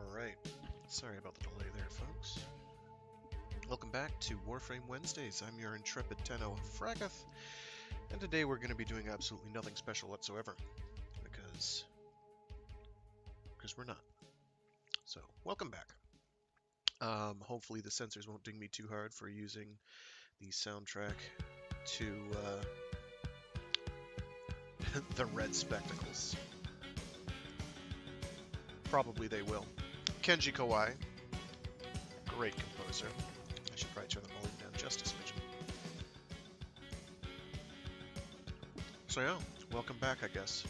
Alright, sorry about the delay there, folks. Welcome back to Warframe Wednesdays. I'm your intrepid Tenno Fraggoth, and today we're going to be doing absolutely nothing special whatsoever, because we're not. So, welcome back. Hopefully the censors won't ding me too hard for using the soundtrack to the Red Spectacles. Probably they will. Kenji Kawai, great composer. I should probably turn the volume down just a smidgen. So yeah, welcome back, I guess.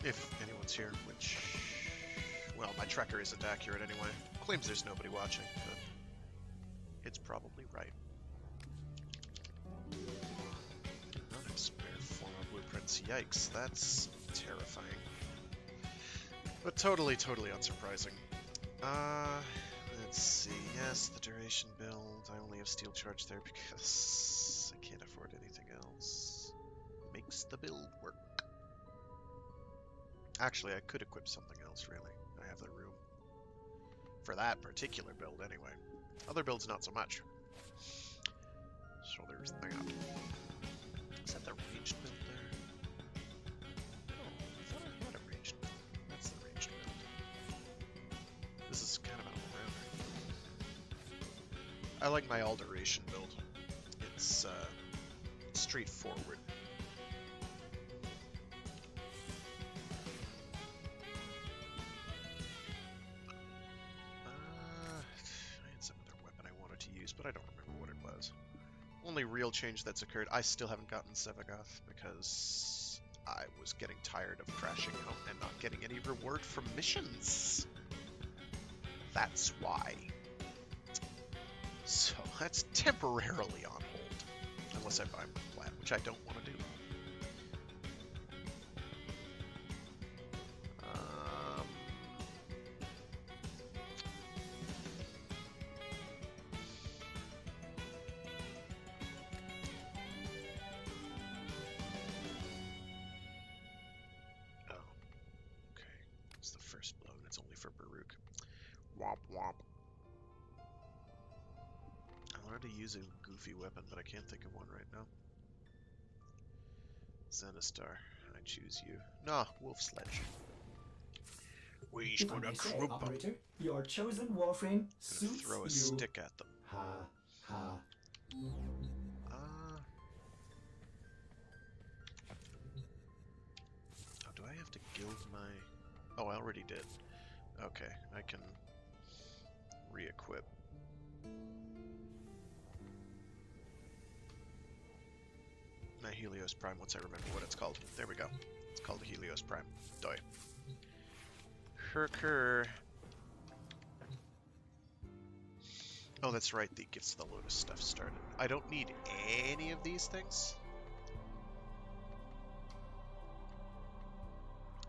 If anyone's here, which, well, my tracker isn't accurate anyway. Claims there's nobody watching, but it's probably right. Not in spare form of blueprints. Yikes, that's terrifying. But totally unsurprising. Let's see. Yes, the duration build. I only have steel charge there because I can't afford anything else. Makes the build work. Actually, I could equip something else, really. I have the room. For that particular build, anyway. Other builds, not so much. So there's that. Is that the ranged build there? Oh, I thought I had a ranged build. That's the ranged build. This is kind of an all-rounder. I like my all-duration build. It's straightforward. But I don't remember what it was. Only real change that's occurred, I still haven't gotten Fraggoth because I was getting tired of crashing out and not getting any reward from missions. That's why. So that's temporarily on hold. Unless I buy more plat, which I don't want to do. To use a goofy weapon, but I can't think of one right now. Zenistar, I choose you. Nah, Wolf Sledge. We's gonna croup up. Operator, your chosen Warframe suits throw a you. stick at them. Ha ha. Oh, do I have to guild my... Oh, I already did. Okay, I can re-equip. My Helios Prime, once I remember what it's called. There we go. It's called the Helios Prime. Doi. Herker. Oh, that's right, the Gifts of the Lotus stuff started. I don't need any of these things.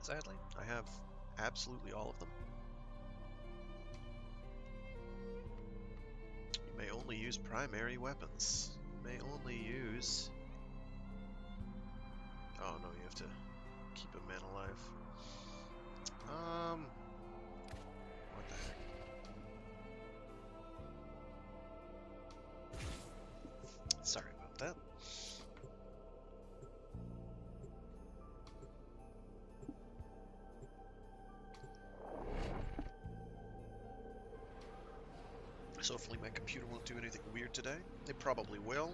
Sadly, I have absolutely all of them. You may only use primary weapons. You may only use... Oh no, you have to keep a man alive. What the heck? Sorry about that. So hopefully my computer won't do anything weird today. It probably will.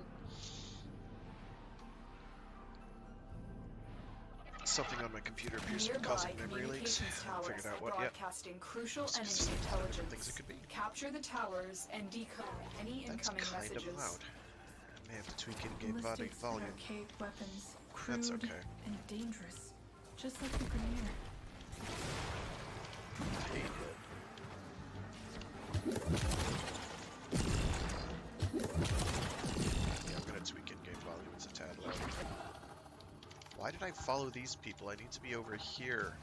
Something on my computer appears to be causing memory leaks. I haven't figured out what yet. Crucial enemy Things intelligence. it could be. Capture the towers and decode any incoming That's kind messages. of loud. I may have to tweak in-game volume. Archaic weapons, That's crude okay. and dangerous, just like the Grenier. Hey, yeah, I'm gonna tweak in-game volume. It's a tad loud. Why did I follow these people? I need to be over here.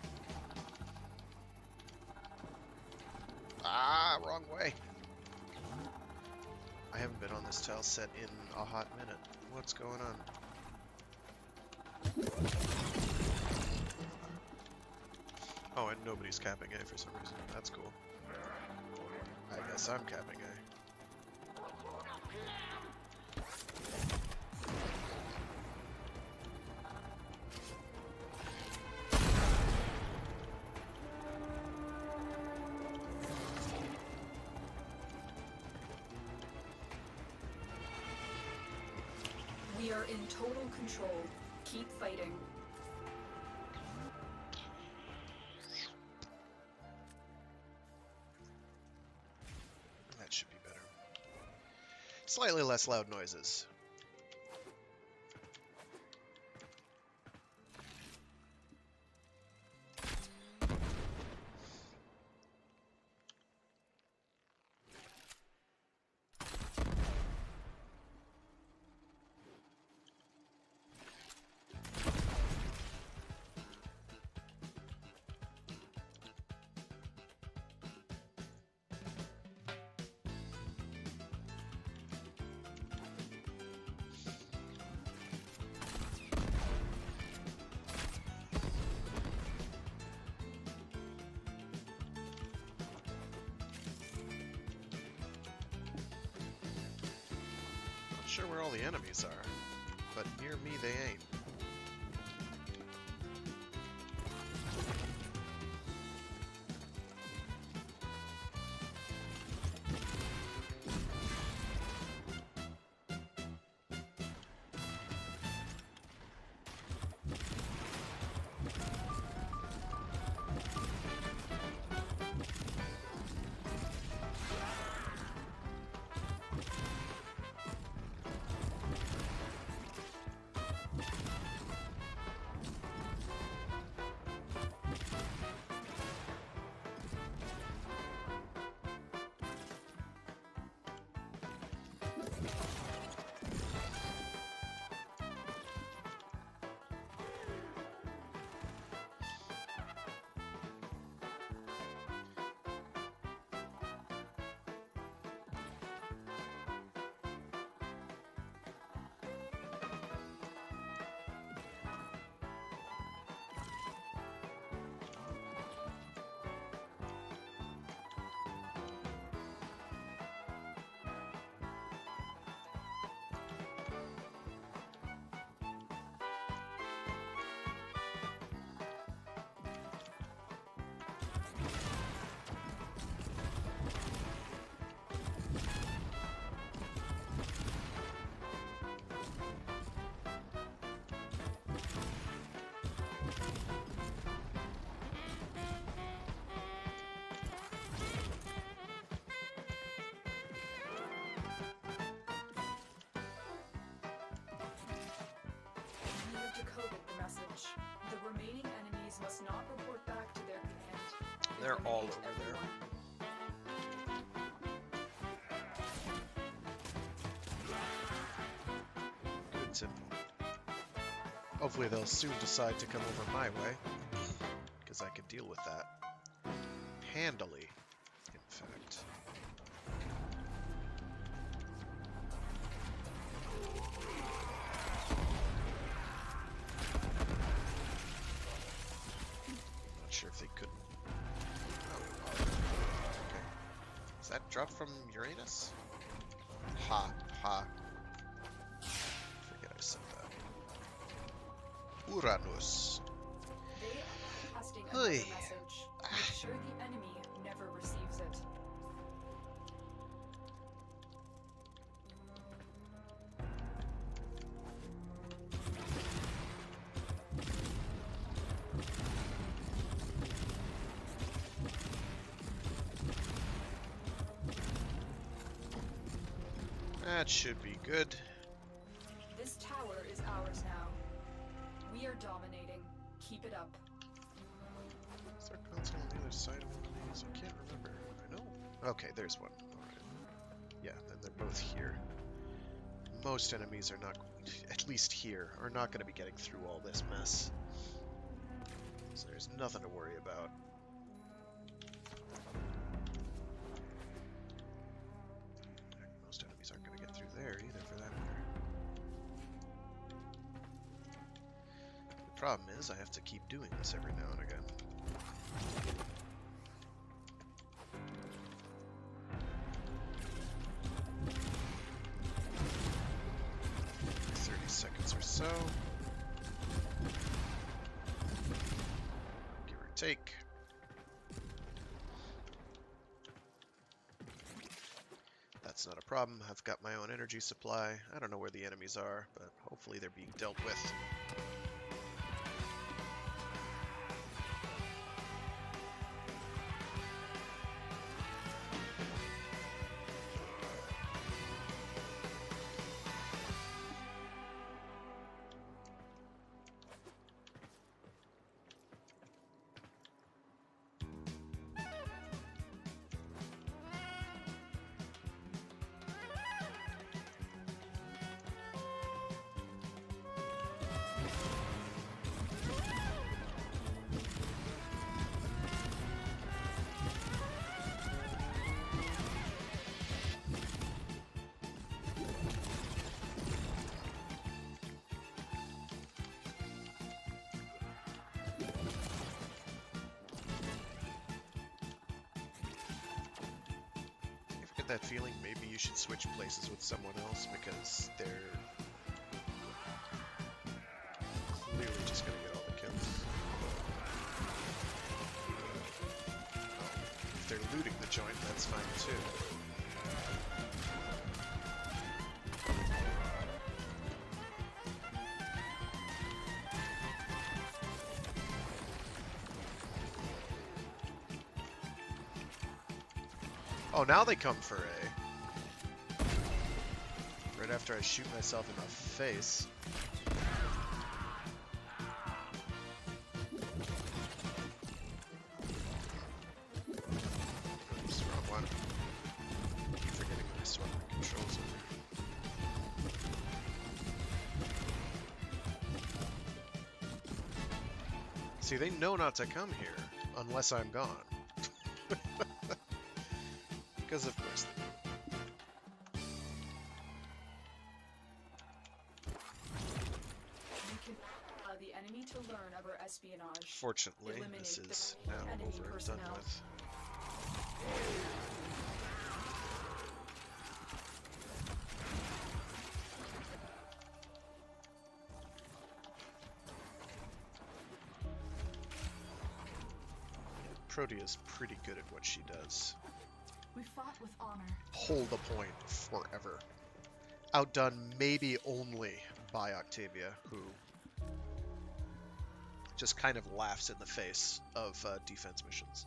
Ah, wrong way. I haven't been on this tile set in a hot minute. What's going on? Oh, and nobody's capping A for some reason. That's cool. I guess I'm capping A. We are in total control. Keep fighting. That should be better. Slightly less loud noises. Not sure where all the enemies are, but near me they ain't. We have decoded the message. The remaining enemies must not report back to their command. They're all Eliminate over there. everyone. Good and simple. Hopefully they'll soon decide to come over my way, because I can deal with that. Handily, in fact. Not sure if they couldn't. Oh, okay. Is that drop from Uranus? Ha, ha. Forget I said that. Uranus. They are casting Hey. another message. Make sure the enemy never receives it. That should be good. This tower is ours now. We are dominating. Keep it up. Is there a console on the other side of one of these? I can't remember. I know. Okay, there's one. Alright. Yeah, then they're both here. Most enemies are not, at least here, are not going to be getting through all this mess. So there's nothing to worry about. Most enemies aren't going to get through there either, for that matter. problem is I have to keep doing this every now and again. Seconds or so. Give or take. That's not a problem. I've got my own energy supply. I don't know where the enemies are, but hopefully they're being dealt with. That feeling, maybe you should switch places with someone else because they're clearly just going to get all the kills. If they're looting the joint, that's fine too. Oh, now they come for A. Right after I shoot myself in the face. Oops, wrong one. Keep forgetting when I swap my controls over. See, they know not to come here unless I'm gone. Because of course they do. You can allow the enemy to learn of our espionage. Fortunately, Eliminate this the is now enemy over and done personnel. with. Protea's pretty good at what she does. We fought with honor. Hold the point forever. Outdone maybe only by Octavia, who just kind of laughs in the face of defense missions.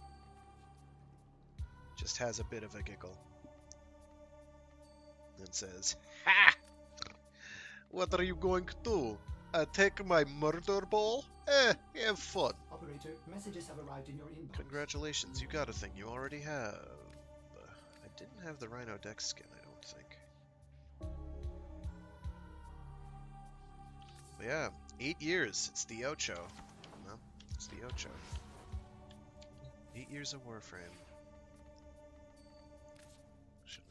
Just has a bit of a giggle. And says, "Ha! What are you going to do? Take my murder ball? Have fun." Operator, messages have arrived in your inbox. Congratulations, you got a thing you already have. I didn't have the Rhino Dex skin, I don't think. But yeah, 8 years. It's the Ocho. Well, it's the Ocho. 8 years of Warframe. Actually,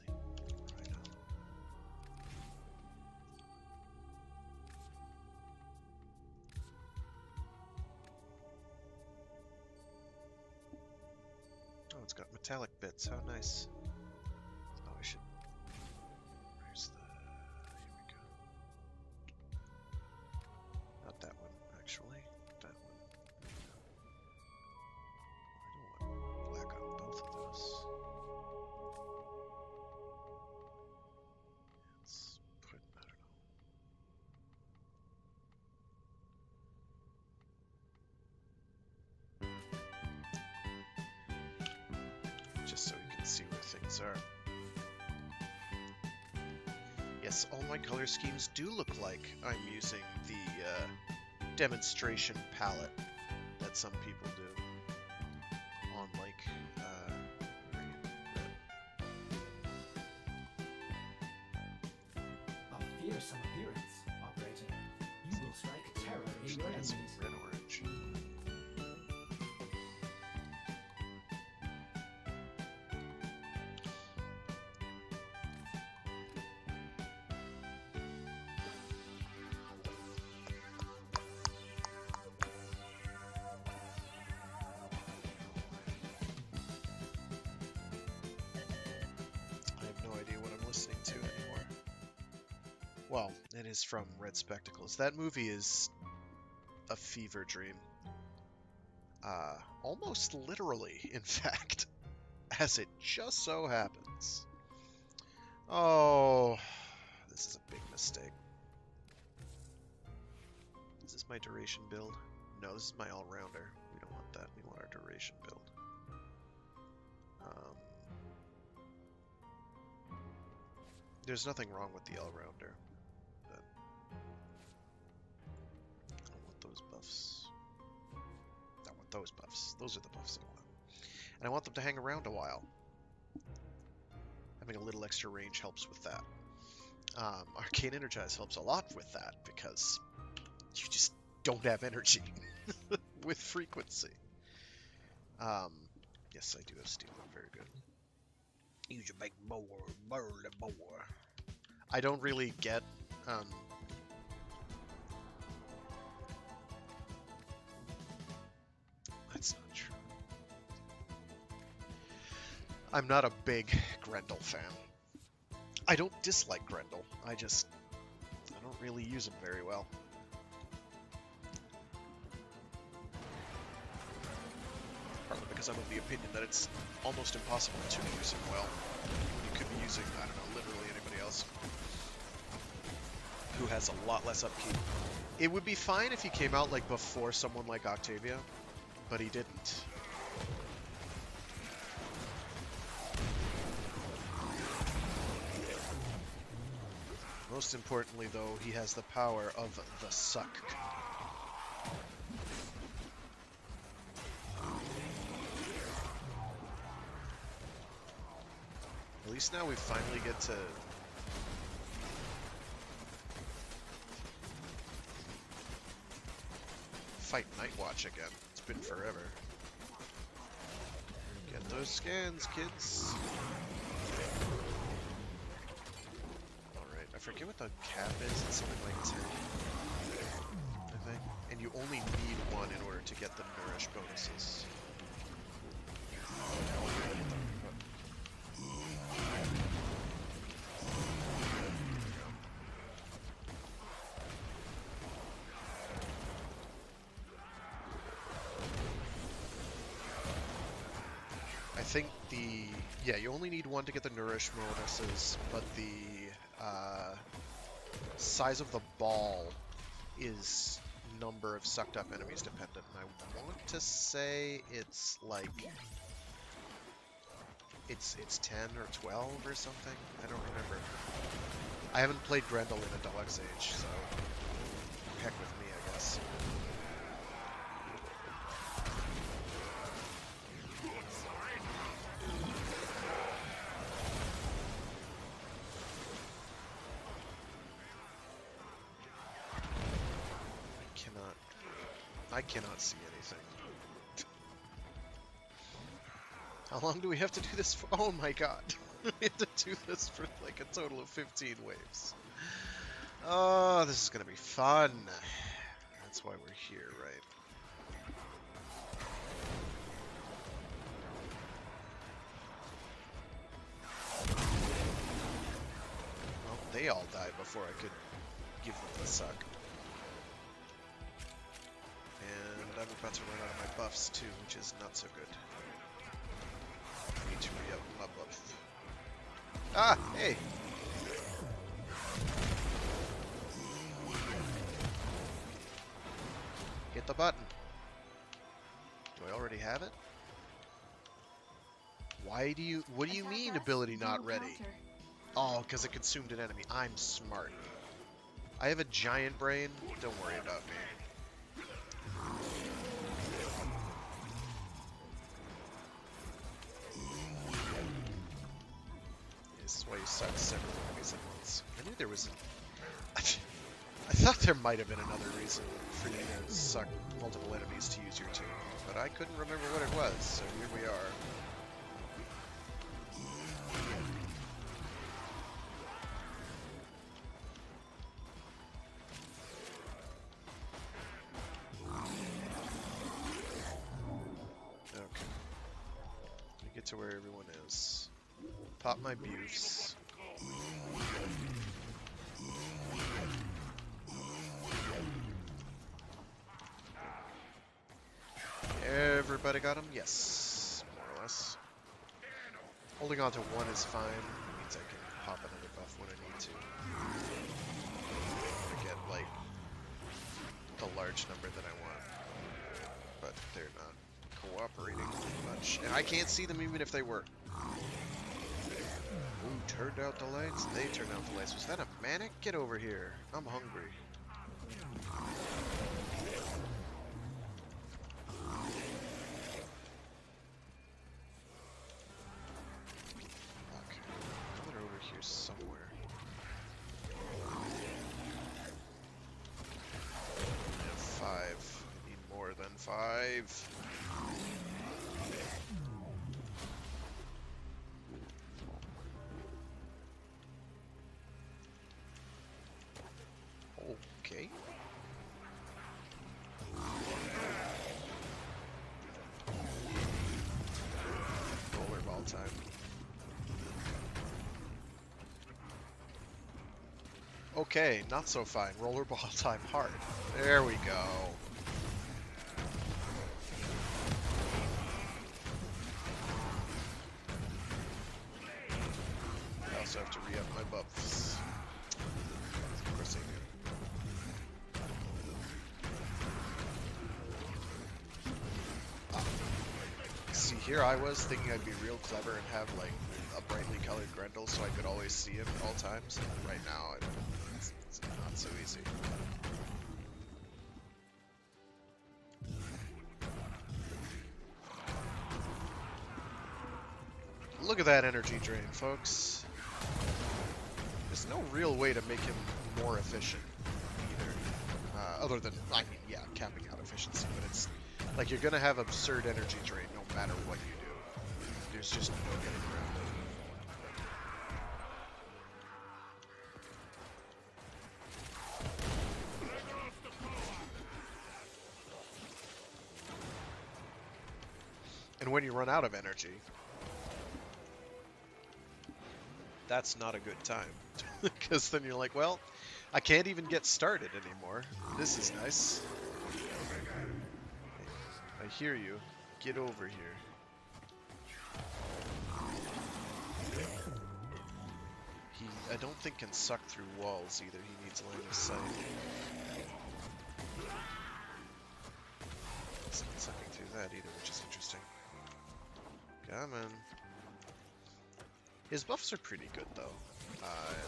Rhino. Oh, it's got metallic bits. How nice. Oh, I should. Where's the. Here we go. Not that one, actually. That one. I don't want black on both of those. Let's put. I don't know. Just so you can see where things are. Yes, all my color schemes do look like I'm using the demonstration palette that some people do on like A fearsome appearance, Operator. You will strike terror in your It's enemies. red orange. listening to anymore. Well, it is from Red Spectacles. That movie is a fever dream. Almost literally, in fact, as it just so happens. Oh, this is a big mistake. Is this my duration build? No, this is my all-rounder. We don't want that. We want our duration build. There's nothing wrong with the all-rounder, but I don't want those buffs. I want those buffs. Those are the buffs I want. And I want them to hang around a while. Having a little extra range helps with that. Arcane Energize helps a lot with that, because you just don't have energy with frequency. Yes, I do have Steel. Very good. Use your big boar, burn the boar. I don't really get, that's not true. I'm not a big Grendel fan. I don't dislike Grendel. I don't really use him very well. Partly because I'm of the opinion that it's almost impossible to use him well. You could be using, I don't know, literally anybody else who has a lot less upkeep. It would be fine if he came out like before someone like Octavia, but he didn't. Most importantly, though, he has the power of the suck. At least now we finally get to fight Nightwatch again. It's been forever. Get those scans, kids. Alright, I forget what the cap is. It's something like 10, I think. And you only need one in order to get the nourish bonuses. I think yeah, you only need one to get the nourish bonuses, but the size of the ball is number of sucked up enemies dependent. And I want to say it's like it's 10 or 12 or something. I don't remember. I haven't played Grendel in a deluxe age, so heck with me, I guess. I cannot see anything. How long do we have to do this for? Oh my god. We have to do this for like a total of 15 waves. Oh, this is gonna be fun. That's why we're here, right? Well, they all died before I could give them the suck. And I'm about to run out of my buffs too, which is not so good. I need to re-up my buff. Ah, hey! Hit the button. Do I already have it? Why do you... What do you mean ability not ready? Oh, because it consumed an enemy. I'm smart. I have a giant brain. Don't worry about me. This is why you suck several enemies at once. I knew there was I thought there might have been another reason for you to suck multiple enemies to use your tune, but I couldn't remember what it was, so here we are. Okay. Let me get to where everyone is. Pop my buffs. Everybody got him? Yes, more or less. Holding on to one is fine. It means I can pop another buff when I need to. I get, like, the large number that I want. But they're not cooperating much. And I can't see them even if they were. Ooh, turned out the lights? They turned out the lights. Was that a manic? Get over here. I'm hungry. Okay. They're over here somewhere. I have 5. I need more than 5. Okay. Rollerball time. Okay, not so fine. Rollerball time hard. There we go. I also have to re-up my buffs. Of course I do. See, here I was thinking I'd be real clever and have, like, a brightly colored Grendel so I could always see him at all times. And right now, it's not so easy. Look at that energy drain, folks. There's no real way to make him more efficient, either. Other than, I mean, yeah, capping out efficiency, but it's like you're gonna have absurd energy drain no matter what you do. There's just no getting around it. And when you run out of energy, that's not a good time. Because then you're like, well, I can't even get started anymore. This is nice. I hear you. Get over here. He, I don't think, can suck through walls either. He needs line of sight. It's not sucking through that either, which is interesting. Come on. His buffs are pretty good, though.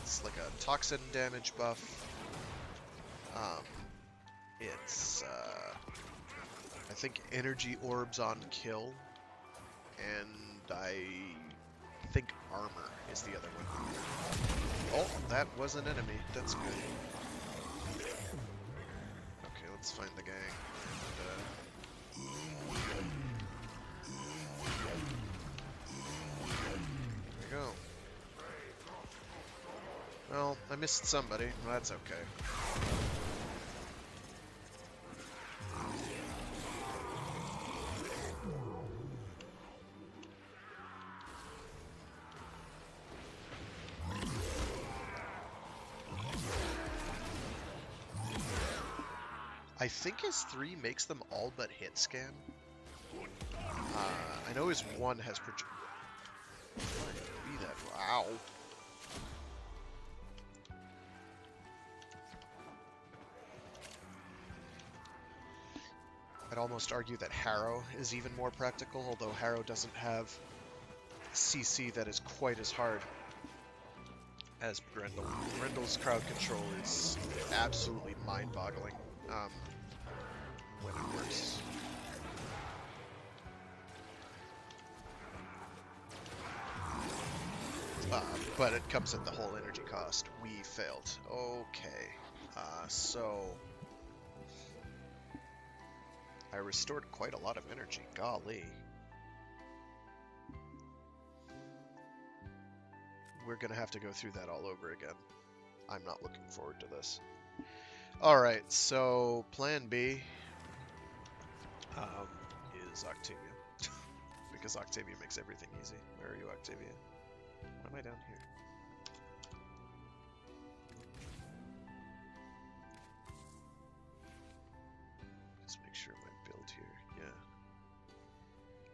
It's like a toxin damage buff. It's, I think energy orbs on kill, and I think armor is the other one. Oh, that was an enemy. That's good. Okay, let's find the gang. There we go. Well, I missed somebody. Well, that's okay. I think his 3 makes them all but hit scan. I know his 1 has be that. Wow. I'd almost argue that Harrow is even more practical, although Harrow doesn't have CC that is quite as hard as Grendel. Grendel's crowd control is absolutely mind-boggling when it works. But it comes at the whole energy cost. We failed. Okay. So I restored quite a lot of energy. Golly. We're gonna have to go through that all over again. I'm not looking forward to this. Alright, so plan B is Octavia. Because Octavia makes everything easy. Where are you, Octavia? Why am I down here?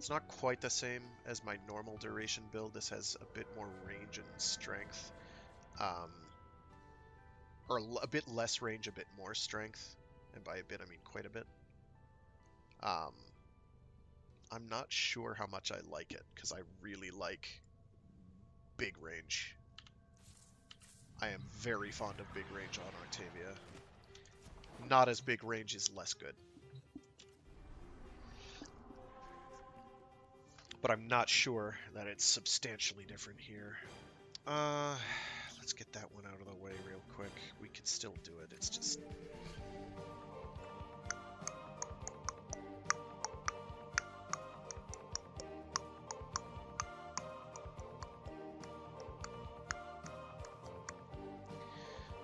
It's not quite the same as my normal duration build. This has a bit more range and strength. Or a bit less range, a bit more strength. And by a bit, I mean quite a bit. I'm not sure how much I like it, because I really like big range. I am very fond of big range on Octavia. Not as big range is less good. But I'm not sure that it's substantially different here. Let's get that one out of the way real quick. We can still do it, it's just...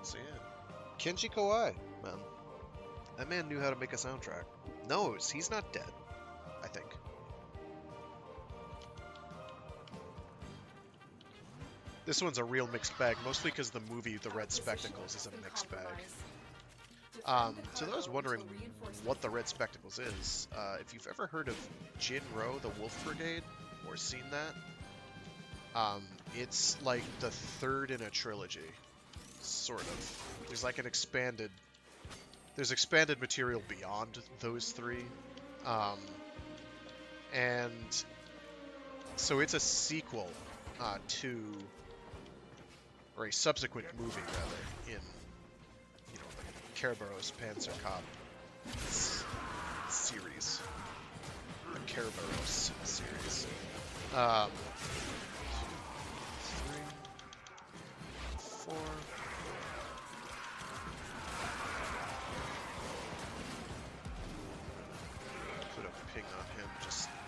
So yeah, Kenji Kawai, man. That man knew how to make a soundtrack. Knows he's not dead, I think. This one's a real mixed bag, mostly because the movie The Red Spectacles is a mixed bag. To those wondering what The Red Spectacles is, if you've ever heard of Jinro, the Wolf Brigade, or seen that, it's like the third in a trilogy. Sort of. There's like an expanded... There's expanded material beyond those three. And so it's a sequel to... Or a subsequent movie, rather, in, you know, the Kerberos Panzerkopf series. The Kerberos series. 2, 3, 4... Put a ping on him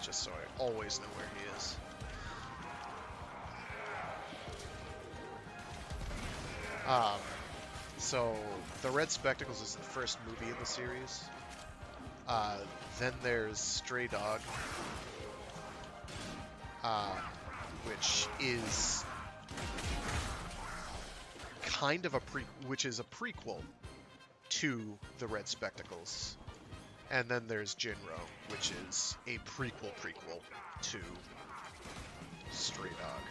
just so I always know where he is. So The Red Spectacles is the first movie in the series. Then there's Stray Dog, which is kind of a prequel to The Red Spectacles. And then there's Jinro, which is a prequel to Stray Dog.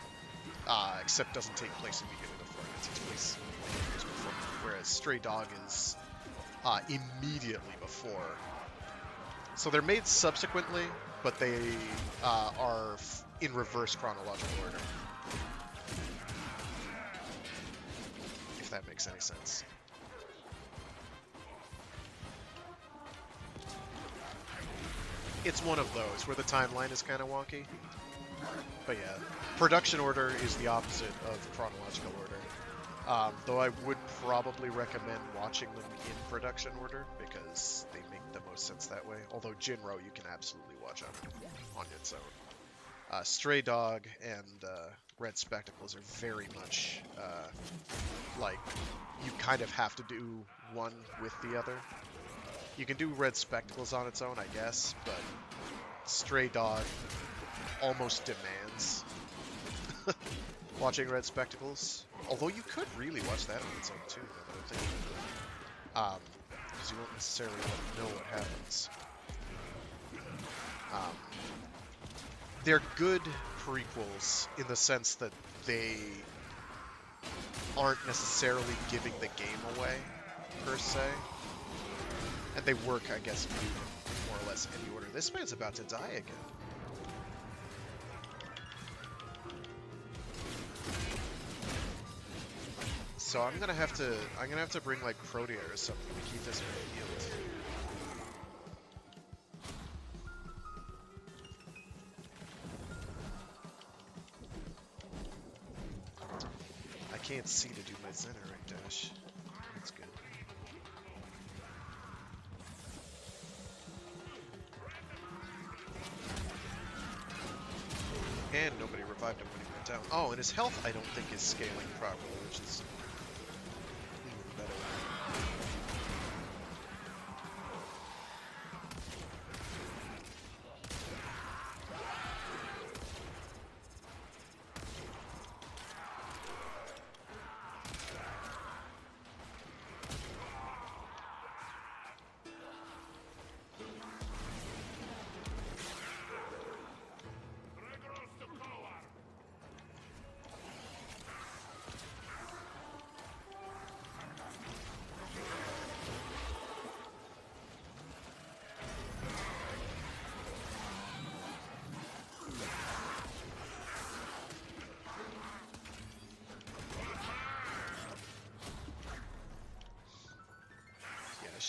Except doesn't take place immediately before. It takes place years before. Whereas Stray Dog is immediately before. So they're made subsequently, but they are in reverse chronological order. If that makes any sense. It's one of those where the timeline is kind of wonky. But yeah, production order is the opposite of chronological order. Though I would probably recommend watching them in production order because they make the most sense that way. Although Jinro you can absolutely watch on its own. Stray Dog and Red Spectacles are very much like you kind of have to do one with the other. You can do Red Spectacles on its own, I guess, but Stray Dog almost demands watching Red Spectacles. Although you could really watch that on its own too, now that I think of it. Because you won't necessarily know what happens. They're good prequels in the sense that they aren't necessarily giving the game away, per se. And they work, I guess, more or less in any order. This man's about to die again. So I'm gonna have to bring like Protea or something to keep this one healed. I can't see to do my Zenarite dash. That's good. And nobody revived him when he went down. Oh, and his health I don't think is scaling properly, which is even better.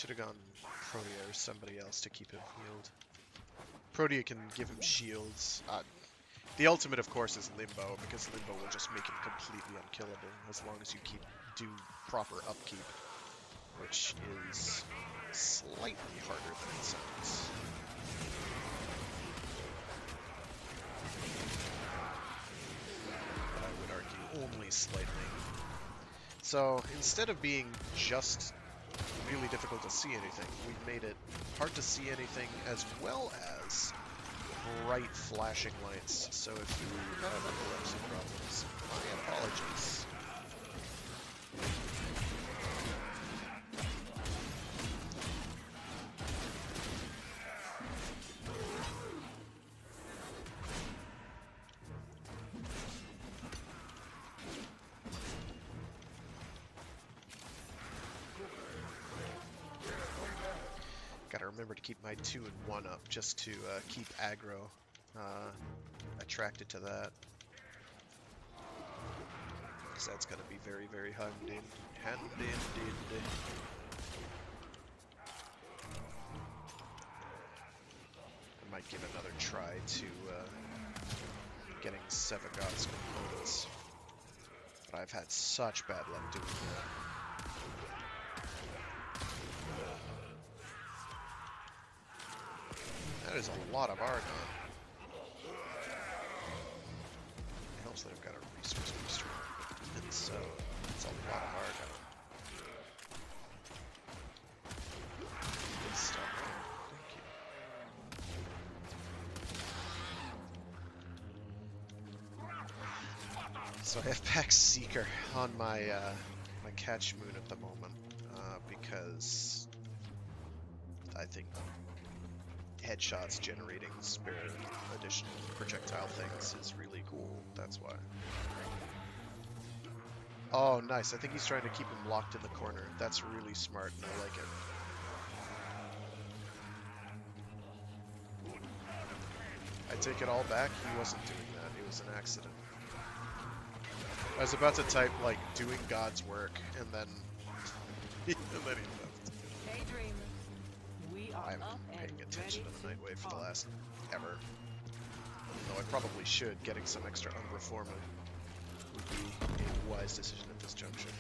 should have gone Protea or somebody else to keep him healed. Protea can give him shields. The ultimate, of course, is Limbo, because Limbo will just make him completely unkillable as long as you do proper upkeep, which is slightly harder than it sounds. But I would argue only slightly. So instead of being just really difficult to see anything, we've made it hard to see anything as well as bright flashing lights. So if you have epilepsy problems, my apologies. Gotta remember to keep my 2 and 1 up just to keep aggro attracted to that. Because that's gonna be very, very handed. I might give another try to getting Fraggoth's components. But I've had such bad luck doing that. That is a lot of Argon. It helps that I've got a resource booster. And so, it's a lot of Argon. Good stuff. Thank you. So I have Pax Seeker on my my catch moon at the moment, because I think headshots generating spare additional projectile things is really cool. That's why. Oh, nice. I think he's trying to keep him locked in the corner. That's really smart, and I like it. I take it all back. He wasn't doing that. It was an accident. I was about to type, like, doing God's work, and then he left. Hey, dreamers. We are I haven't up been and paying attention ready to the Nightwave for the party. last ever. Though I probably should. Getting some extra Umbra Forma would be a wise decision at this juncture.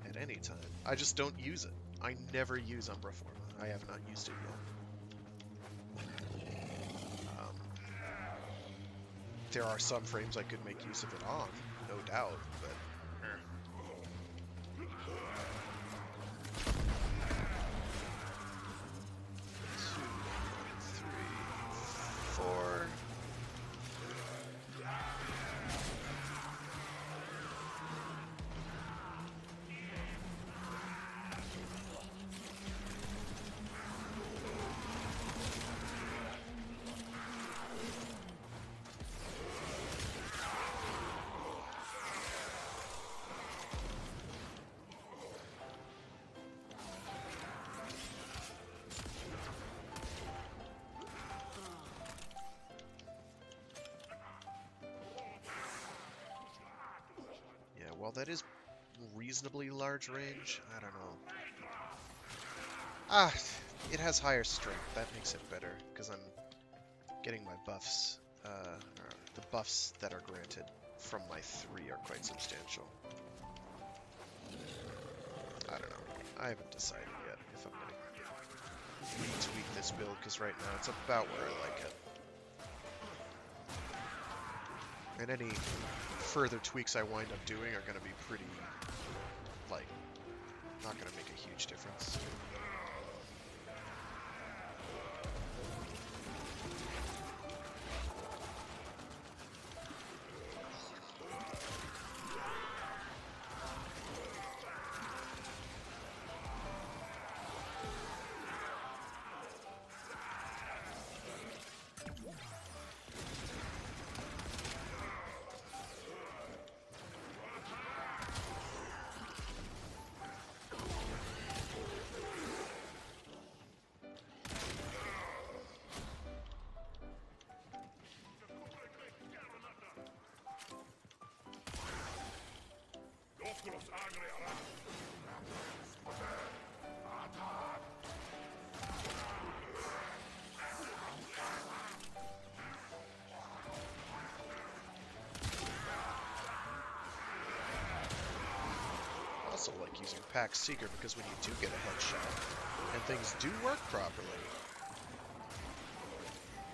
At any time. I just don't use it. I never use Umbra Forma. I have not used it yet. There are some frames I could make use of it on, no doubt, but... Well, that is reasonably large range. I don't know. It has higher strength. That makes it better, because I'm getting my buffs. The buffs that are granted from my 3 are quite substantial. I don't know. I haven't decided yet if I'm going to retweak this build, because right now it's about where I like it. And any further tweaks I wind up doing are going to be pretty, like, not going to make a huge difference. like using Pack Seeker, because when you do get a headshot and things do work properly,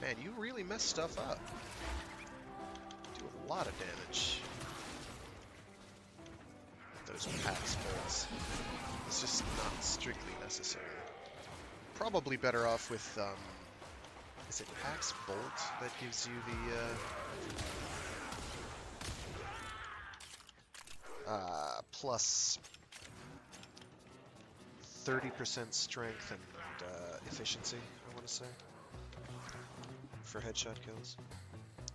man, you really mess stuff up. Do a lot of damage. Those Pax bolts. It's just not strictly necessary. Probably better off with, is it Pax Bolt that gives you the, plus 30% strength and efficiency, I want to say, for headshot kills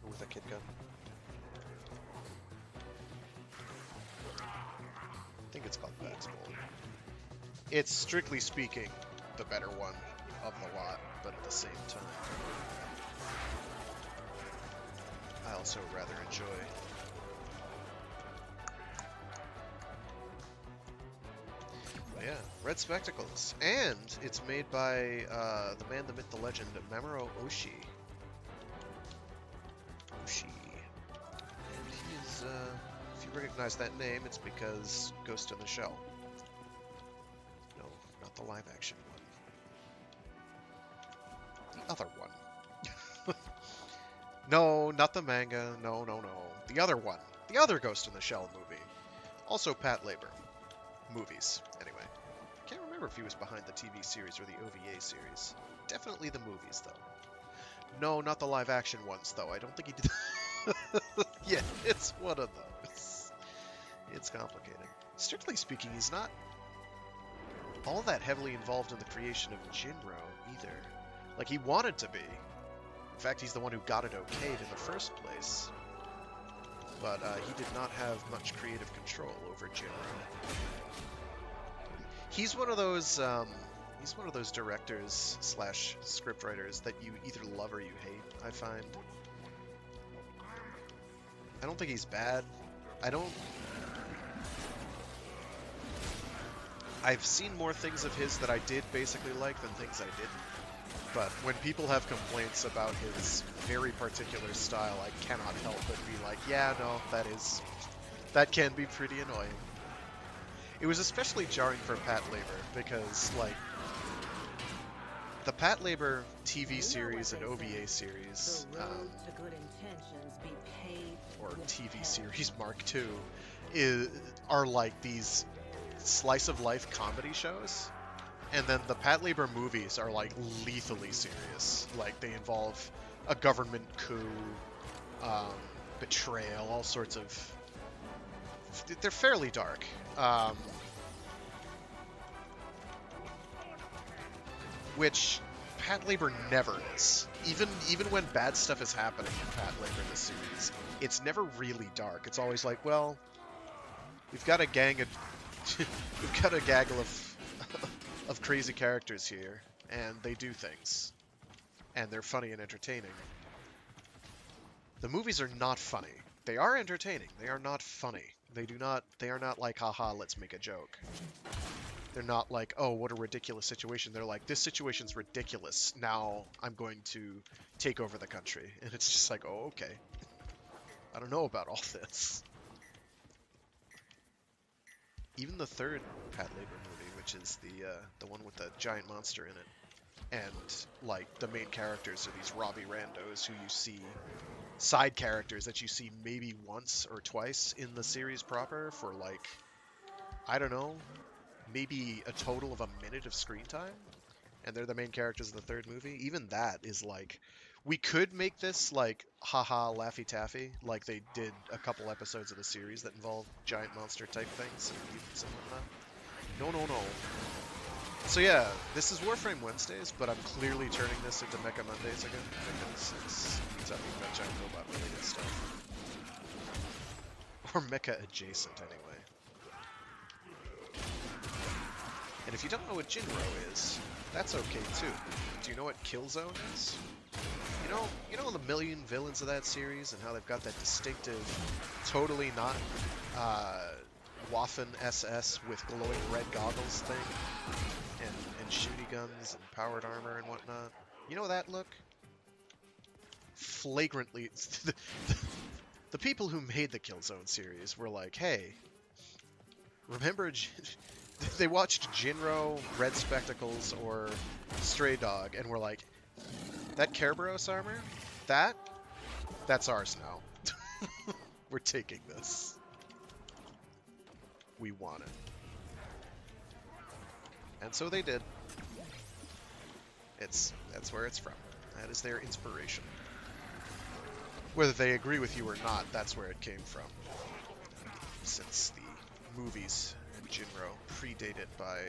with a kit gun. I think it's called Pax Bolt. It's, strictly speaking, the better one of the lot, but at the same time, I also rather enjoy. But yeah, Red Spectacles, and it's made by the man, the myth, the legend, Mamoru Oshii. And he is, if you recognize that name, it's because Ghost in the Shell. No, not the live-action one. The other one. No, not the manga. No. The other one. The other Ghost in the Shell movie. Also Pat Labor. Movies, anyway. Can't remember if he was behind the TV series or the OVA series. Definitely the movies, though. No, not the live-action ones, though. I don't think he did. Yeah, it's one of those. It's complicated. Strictly speaking, he's not all that heavily involved in the creation of Jinro, either. Like, he wanted to be. In fact, he's the one who got it okayed in the first place. But he did not have much creative control over Jinro. He's one of those directors slash scriptwriters that you either love or you hate, I find. I don't think he's bad. I've seen more things of his that I did basically like than things I didn't. But when people have complaints about his very particular style, I cannot help but be like, yeah, no, that can be pretty annoying. It was especially jarring for Pat Labor, because, like, the Pat Labor TV series and OVA series, or TV series Mark II, are like these slice-of-life comedy shows. And then the Pat Labor movies are like lethally serious. Like, they involve a government coup, betrayal, all sorts of... They're fairly dark. Which Pat Labor never is. Even when bad stuff is happening in Pat Labor in the series, it's never really dark. It's always like, well, we've got a gaggle of crazy characters here, and they do things, and they're funny and entertaining. The movies are not funny. They are entertaining. They are not funny. They are not like, haha, let's make a joke. They're not like, oh, what a ridiculous situation. They're like, this situation's ridiculous. Now I'm going to take over the country. And it's just like, oh, okay. I don't know about all this. Even the third Pat Labor movie, which is the one with the giant monster in it, and, like, the main characters are these Robbie Randos who you see, side characters that you see maybe once or twice in the series proper for, like, I don't know, maybe a total of a minute of screen time, and they're the main characters of the third movie. Even that is like, we could make this like haha Laffy Taffy, like they did a couple episodes of the series that involve giant monster type things and mutants and whatnot. No. So yeah, this is Warframe Wednesdays, but I'm clearly turning this into Mecha Mondays again, because it's talking about giant robot related stuff. Or mecha adjacent anyway. And if you don't know what Jinro is, that's okay too. Do you know what Killzone is? You know the million villains of that series and how they've got that distinctive, totally not Waffen SS with glowing red goggles thing, and shooty guns and powered armor and whatnot. You know that look? Flagrantly, the people who made the Killzone series were like, hey, Remember, they watched Jinro, Red Spectacles, or Stray Dog, and were like, that Kerberos armor? That's ours now. We're taking this. We want it. And so they did. That's where it's from. That is their inspiration. Whether they agree with you or not, that's where it came from. Since the movies and Jinro predate it by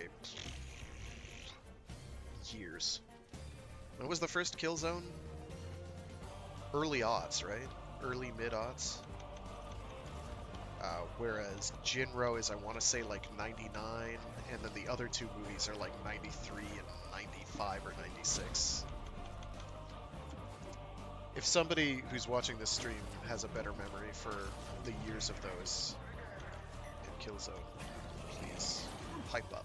years. When was the first Killzone? Early aughts, right? Early mid-aughts. Whereas Jinro is, I want to say, like 99, and then the other two movies are like 93 and 95 or 96. If somebody who's watching this stream has a better memory for the years of those in Killzone, please pipe up.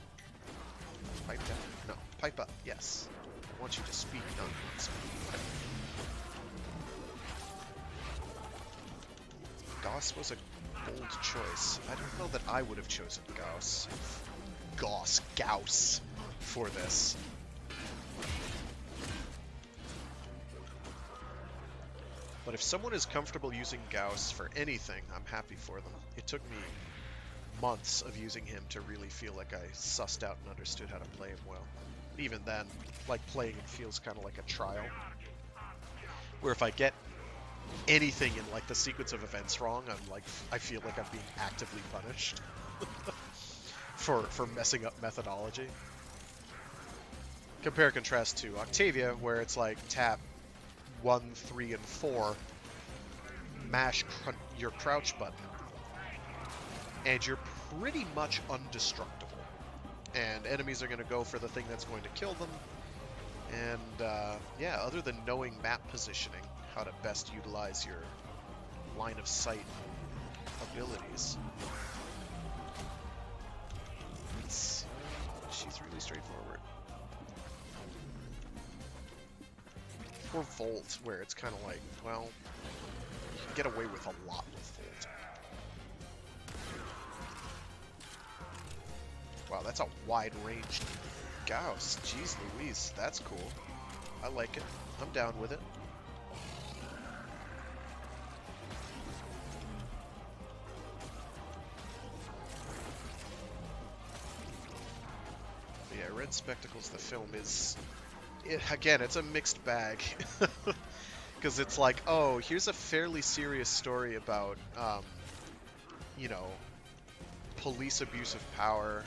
Pipe down? No, pipe up, yes. I want you to speak, not speak. Gauss was a bold choice. I don't know that I would have chosen Gauss for this. But if someone is comfortable using Gauss for anything, I'm happy for them. It took me months of using him to really feel like I sussed out and understood how to play him well. Even then, like, playing it feels kind of like a trial. Where if I get anything in, like, the sequence of events wrong, I feel like I'm being actively punished for messing up methodology. Compare and contrast to Octavia, where it's like tap 1, 3, and 4, mash your crouch button, and you're pretty much undestructible. And enemies are going to go for the thing that's going to kill them. And yeah, other than knowing map positioning, how to best utilize your line of sight abilities, she's really straightforward. Or Volt, where it's kind of like, well, you can get away with a lot with Volt. Wow, that's a wide-ranged Gauss. Jeez Louise, that's cool. I like it. I'm down with it. But yeah, Red Spectacles, the film, is... again, it's a mixed bag. Because it's like, oh, here's a fairly serious story about, you know, police abuse of power.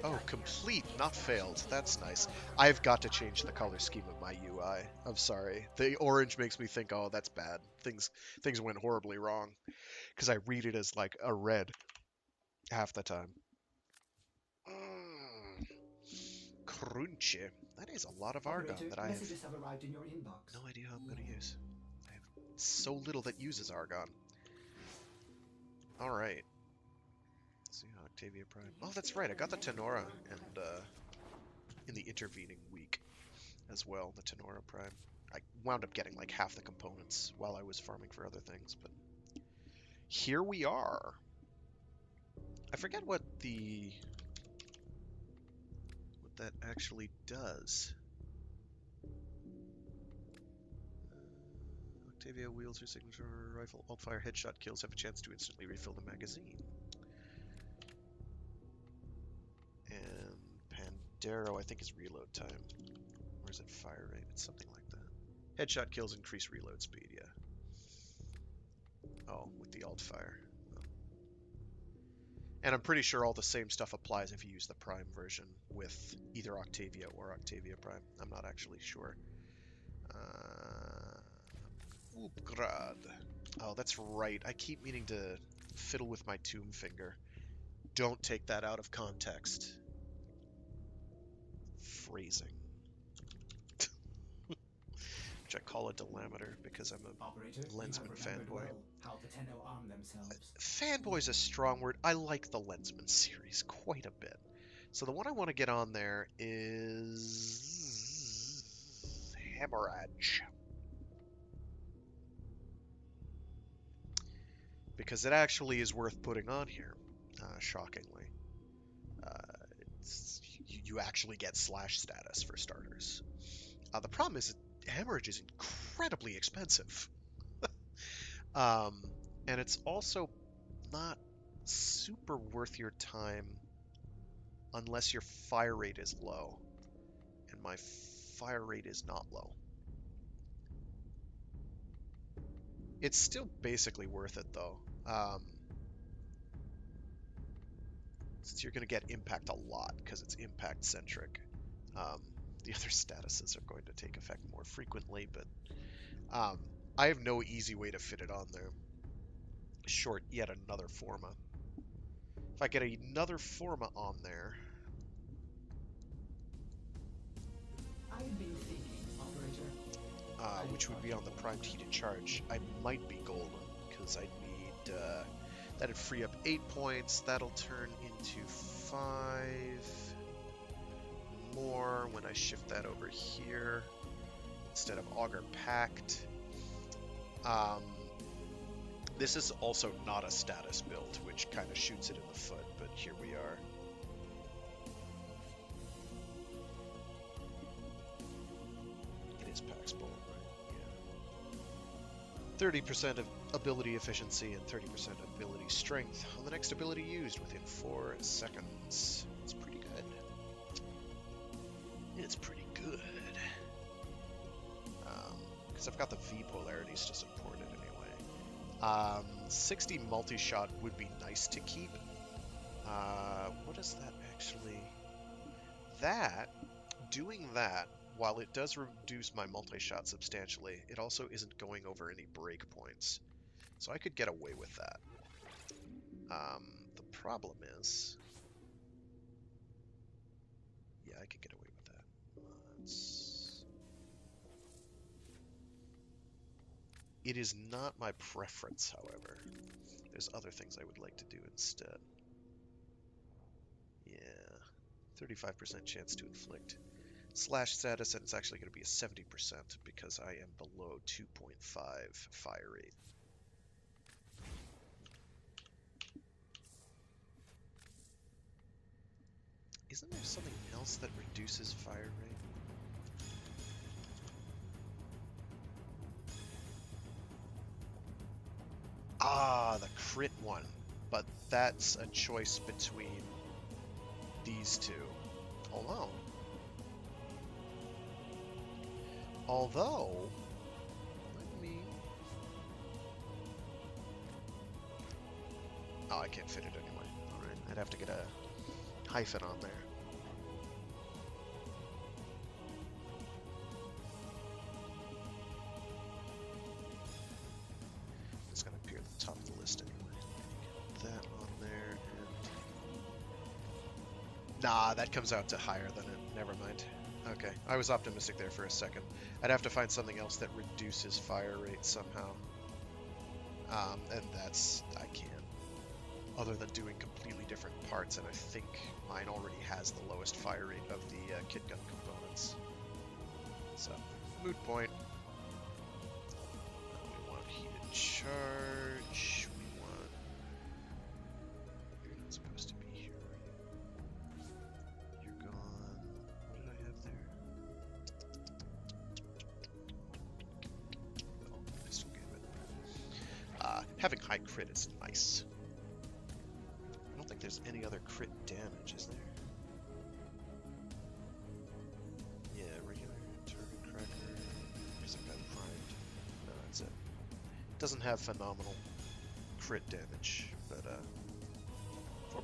Oh, complete, not failed. That's nice. I've got to change the color scheme of my UI. I'm sorry. The orange makes me think, oh, that's bad. Things went horribly wrong. Because I read it as, like, a red half the time. Crunchy. That is a lot of argon Operator, that I have messages have arrived in your inbox. no idea how I'm going to use. I have so little that uses argon. Alright. Let's see, Octavia Prime. Oh, that's right. I got the Tenora and in the intervening week as well, the Tenora Prime. I wound up getting like half the components while I was farming for other things, but here we are. I forget what that actually does. Octavia wields her signature rifle. Alt-fire headshot kills have a chance to instantly refill the magazine. And Pandero, I think, is reload time. Or is it fire rate? It's something like that. Headshot kills increase reload speed, yeah. Oh, with the alt-fire. Oh. And I'm pretty sure all the same stuff applies if you use the Prime version with either Octavia or Octavia Prime. I'm not actually sure. Oopgrad. Oh, that's right. I keep meaning to fiddle with my tomb finger. Don't take that out of context. Phrasing. Which I call a delameter because I'm a Operator, Lensman fanboy. well how the Tenno arm themselves. Fanboy's a strong word. I like the Lensman series quite a bit. So the one I want to get on there is Hemorrhage. Because it actually is worth putting on here. shockingly. You actually get slash status for starters. The problem is hemorrhage is incredibly expensive. And it's also not super worth your time unless your fire rate is low. And my fire rate is not low. It's still basically worth it though. Since you're going to get impact a lot because it's impact centric. The other statuses are going to take effect more frequently, but I have no easy way to fit it on there. Short yet another forma. If I get another forma on there, I've been thinking, operator. which would be on the primed heated charge, I might be golden because I need that'd free up 8 points. That'll turn into 5 more when I shift that over here instead of Augur Pact. This is also not a status build, which kind of shoots it in the foot, but here we are. It is Pax Bolt, right? Yeah. 30% of ability efficiency and 30% ability strength on the next ability used within 4 seconds. It's pretty good. It's pretty good. Because I've got the V polarities to support it anyway. 60 multi-shot would be nice to keep. What is that actually? Doing that, while it does reduce my multi-shot substantially, it also isn't going over any break points. So I could get away with that. The problem is... Yeah, I could get away with that. It is not my preference, however. There's other things I would like to do instead. Yeah. 35% chance to inflict slash status, and it's actually going to be a 70% because I am below 2.5 fire rate. Isn't there something else that reduces fire rate? Ah, the crit one. But that's a choice between these two. Although, let me... Oh, I can't fit it anyway. Alright, I'd have to get a hyphen on there. It's going to appear at the top of the list anyway. Get that on there, and... Nah, that comes out to higher than it. Never mind. Okay, I was optimistic there for a second. I'd have to find something else that reduces fire rate somehow. And that's... I can't. Other than doing completely different parts, and I think mine already has the lowest fire rate of the kit gun components. So, moot point. We want heated charge. We want... You're not supposed to be here, are you? You're gone. What did I have there? Oh, I still gave it. Having high crit is nice. I don't think there's any other crit damage, is there? Yeah, regular target cracker. Is it got primed? No, that's it. Doesn't have phenomenal crit damage, but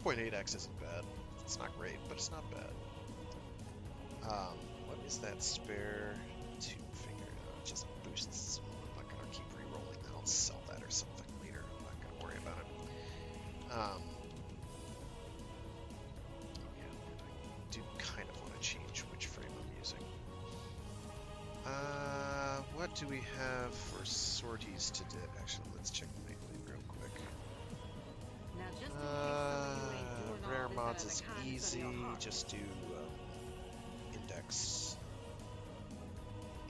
4.8x isn't bad. It's not great, but it's not bad. What is that spare two finger? It just boosts. I'm not gonna keep re-rolling that. I'll sell that or something later. I'm not gonna worry about it. I do kind of want to change which frame I'm using. What do we have for sorties to do? Actually, let's check the main real quick. Now, just in case some of you ain't doing all Rare this mods out of is the kindness of easy. your heart. Just do index.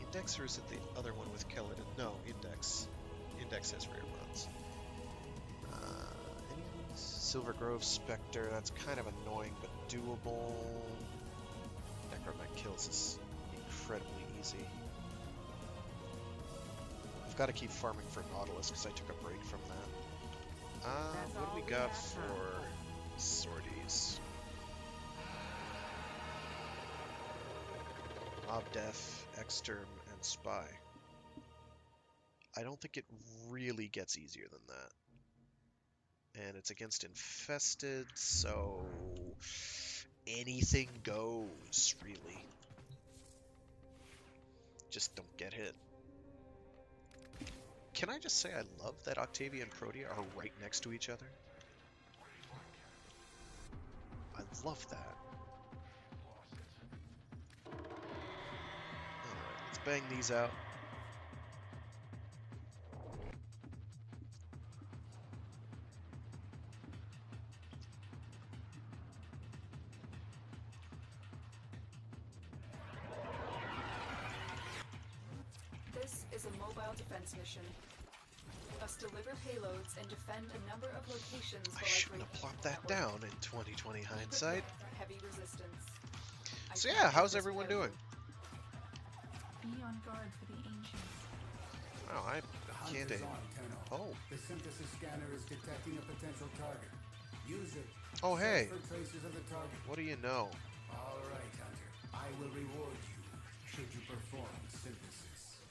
Index, or is it the other one with Keladin? No, index. Index has rare mods. Any of these? Silver Grove Spectre, that's kind of annoying but doable. Necromech kills is incredibly easy. I've got to keep farming for Nautilus because I took a break from that. That's What do all we we got have time for sorties? Mob Death, Exterm, and Spy. I don't think it really gets easier than that. And it's against Infested, so anything goes, really. Just don't get hit. Can I just say I love that Octavia and Protea are right next to each other? I love that. Alright, let's bang these out. This is a mobile defense mission. Must deliver payloads and defend a number of locations. I shouldn't have plopped that down in 2020 hindsight. Heavy resistance. So yeah, how's everyone doing? Be on guard for the ancients. Oh, I can't Hunt is aim. on, Tenno. Oh. The synthesis scanner is detecting a potential target. Use it. Oh, hey. Search for traces of the target. What do you know? All right, Hunter. I will reward you should you perform synthesis.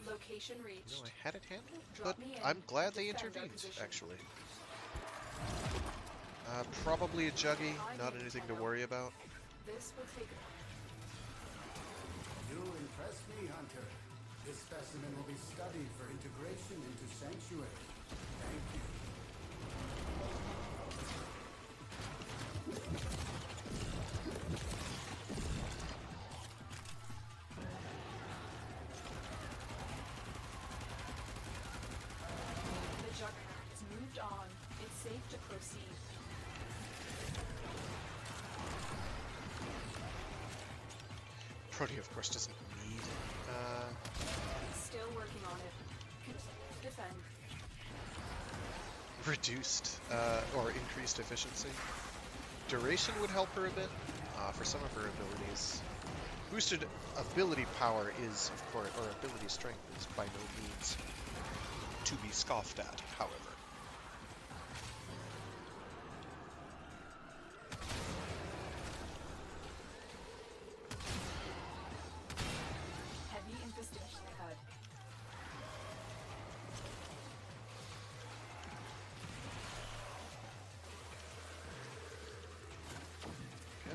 Location No, reached. I had it handled, Drop but me in I'm glad and they defend our intervened, position. actually. Probably a Juggy, not anything to worry about. This will take. You impress me, Hunter. This specimen will be studied for integration into Sanctuary. Thank you. The Juggernaut has moved on. It's safe to proceed. Protea, of course, doesn't need Still working on it. Defend. reduced or increased efficiency. Duration would help her a bit for some of her abilities. Boosted ability power is, of course, or ability strength is by no means to be scoffed at, however. Heavy infestation ahead.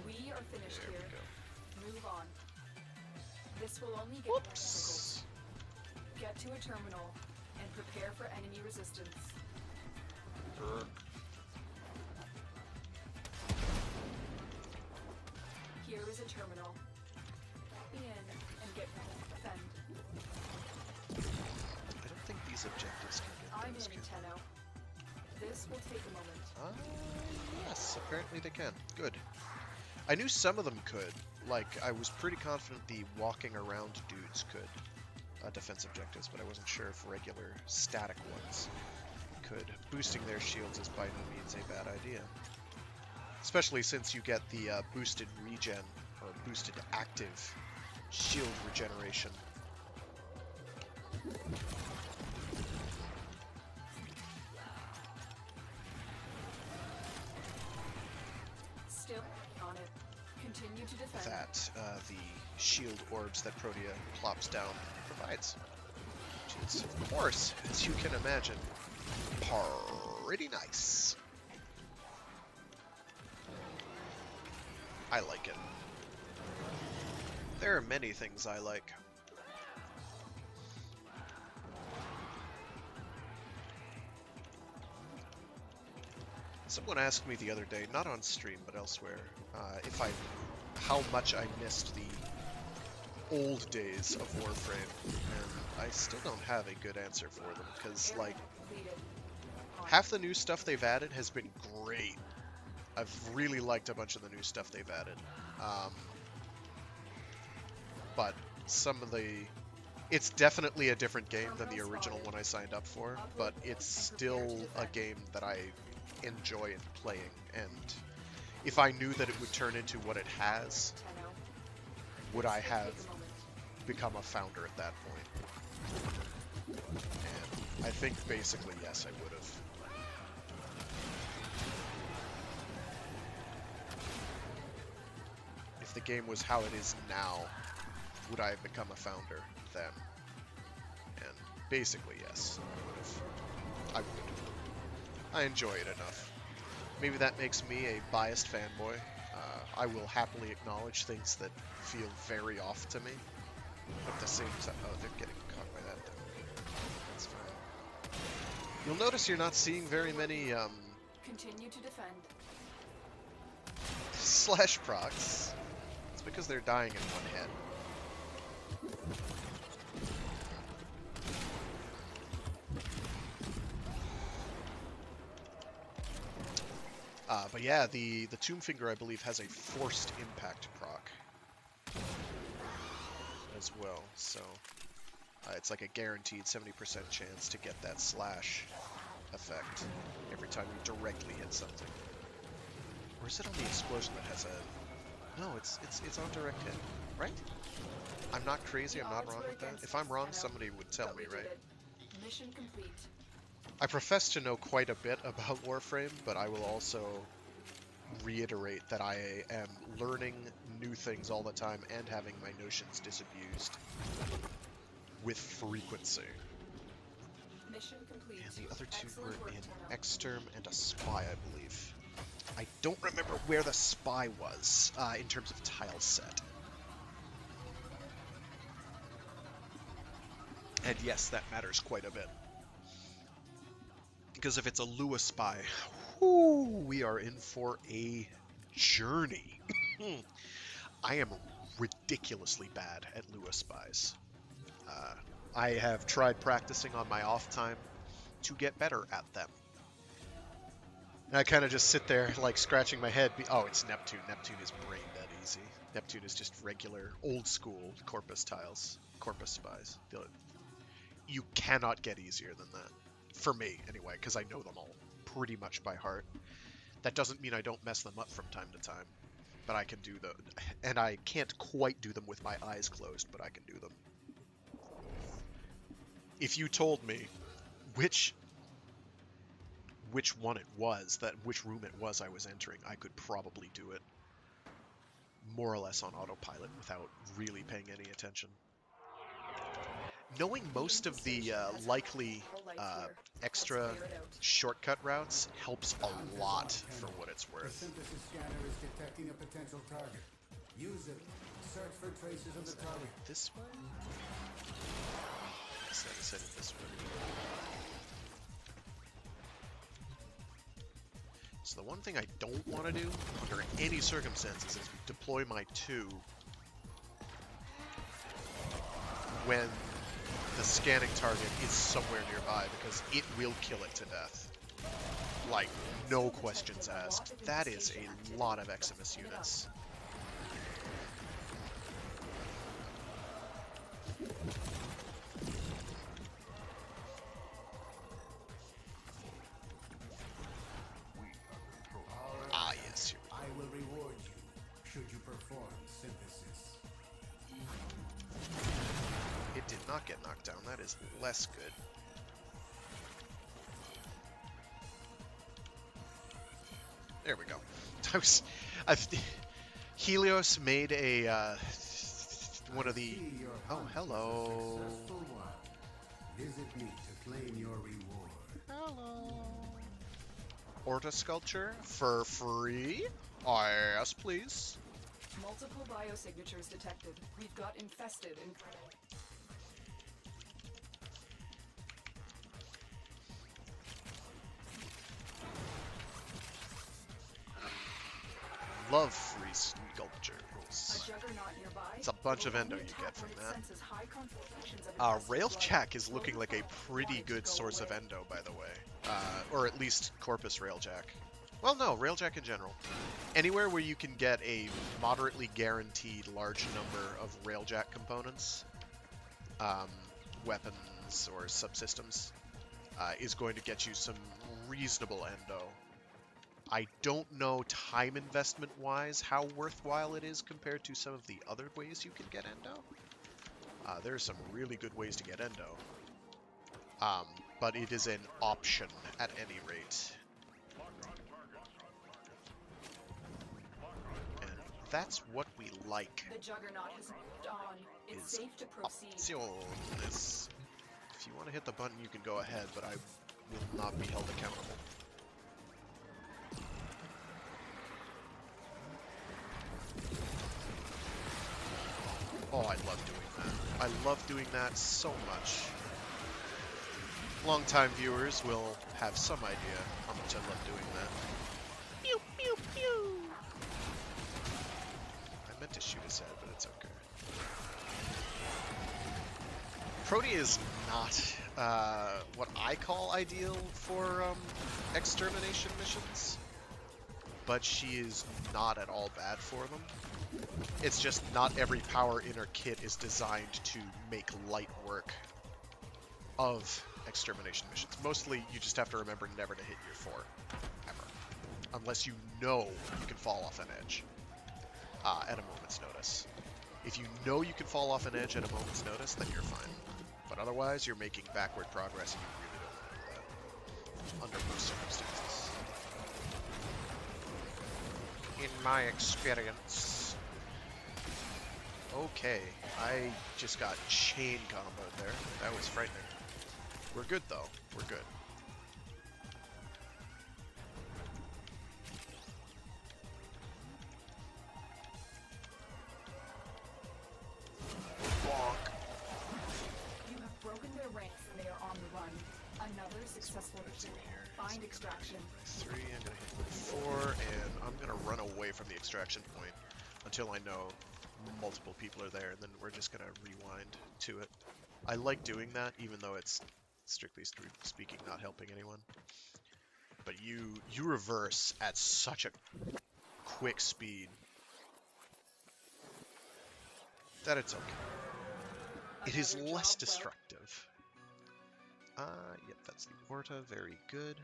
We are finished There we here. go. Move on. This will only get more difficult. Whoops! Get to a terminal and prepare for enemy resistance. Brr. Here is a terminal. Be in and get defend. I don't think these objectives can get I'm those, in, can they? Tenno. This will take a moment. Yes, apparently they can. Good. I knew some of them could. Like, I was pretty confident the walking around dudes could defense objectives, but I wasn't sure if regular static ones could. Boosting their shields is by no means a bad idea. Especially since you get the boosted regen, or boosted active shield regeneration. Still on it. Continue to defend. That the shield orbs that Protea plops down provides. Which is, of course, as you can imagine, pretty nice. I like it. There are many things I like. Someone asked me the other day, not on stream but elsewhere, how much I missed the old days of Warframe, and I still don't have a good answer for them, because, like, Completed. half the new stuff they've added has been great. I've really liked a bunch of the new stuff they've added. But some of the It's definitely a different game than the original one I signed up for, but it's still a game that I enjoy playing, and if I knew that it would turn into what it has, would I have become a founder at that point? And I think basically yes, I would have. If the game was how it is now, would I have become a founder then? And basically yes, I would have. I would. I enjoy it enough. Maybe that makes me a biased fanboy. I will happily acknowledge things that feel very off to me. But at the same time, oh, they're getting caught by that. That's fine. You'll notice you're not seeing very many Continue to defend. slash procs. It's because they're dying in one hit. But yeah, the Tomb Finger, I believe, has a forced impact proc as well, so it's like a guaranteed 70% chance to get that slash effect every time you directly hit something. Or is it on the explosion that has a... No, it's on direct hit, right? I'm not crazy, I'm not wrong with that. If I'm wrong, somebody would tell me, right? Mission complete. I profess to know quite a bit about Warframe, but I will also reiterate that I am learning new things all the time and having my notions disabused with frequency. Mission complete. And the other two Excellent were work, in Tenno. Exterm and a Spy, I believe. I don't remember where the Spy was in terms of tile set. And yes, that matters quite a bit. Because if it's a Lua Spy, whoo, we are in for a journey. I am ridiculously bad at Lua Spies. I have tried practicing on my off time to get better at them. And I kind of just sit there, like, scratching my head. Oh, it's Neptune. Neptune is brain dead easy. Neptune is just regular, old-school Corpus tiles. Corpus Spies. You cannot get easier than that. For me, anyway, because I know them all pretty much by heart. That doesn't mean I don't mess them up from time to time. But I can do them. And I can't quite do them with my eyes closed, but I can do them. If you told me which one it was, which room it was I was entering, I could probably do it more or less on autopilot without really paying any attention. Knowing most of the likely extra shortcut routes helps a lot for what it's The worth. synthesis scanner is detecting a potential target. Use it. Search for traces of the target. This way? Yes, I said it this way. So the one thing I don't want to do, under any circumstances, is deploy my 2 when the scanning target is somewhere nearby, because it will kill it to death. Like, no questions asked. That is a lot of Eximus units. Ah, yes, here we go. I will reward you should you perform synthesis. It did not get knocked down. That is less good. There we go. Helios made a one of the. See your Oh, hunt was a hello. successful one. Visit me to claim your reward. Hello. Orta sculpture for free? Oh, yes, please. Multiple biosignatures detected. We've got infested in... Love free sculptures. A juggernaut nearby. It's a bunch of will endo only you attack get from when it that. senses high concentrations of infested blood. Railjack is looking Slow like a the flow. pretty Want it to good go source of away. endo, by the way. Or at least Corpus Railjack. Well, no, Railjack in general. Anywhere where you can get a moderately guaranteed large number of Railjack components, um, weapons or subsystems is going to get you some reasonable endo. I don't know time investment wise how worthwhile it is compared to some of the other ways you can get endo. There are some really good ways to get endo, but it is an option at any rate. And that's what we like. The Juggernaut has moved on. It's Is safe to proceed. opciones. If you want to hit the button, you can go ahead, but I will not be held accountable. Oh, I love doing that. I love doing that so much. Long-time viewers will have some idea how much I love doing that. Pew, pew, pew! I meant to shoot his head, but it's okay. Protea is not what I call ideal for extermination missions, but she is not at all bad for them. It's just not every power in her kit is designed to make light work of extermination missions. Mostly, you just have to remember never to hit your 4, ever. Unless you know you can fall off an edge at a moment's notice. If you know you can fall off an edge at a moment's notice, then you're fine. But otherwise, you're making backward progress, and you really don't want to do that under most circumstances. In my experience. Okay, I just got chain comboed there. That was frightening. We're good though. We're good. Bonk. You have broken their ranks and they are on the run. Another successful mission. Find extraction. 3, I'm gonna hit 4, and I'm gonna run away from the extraction point until I know multiple people are there, and then we're just gonna rewind to it. I like doing that, even though it's strictly speaking not helping anyone. But you reverse at such a quick speed that it's okay. It is Another less job well. destructive. Yep, that's the Orta. Very good.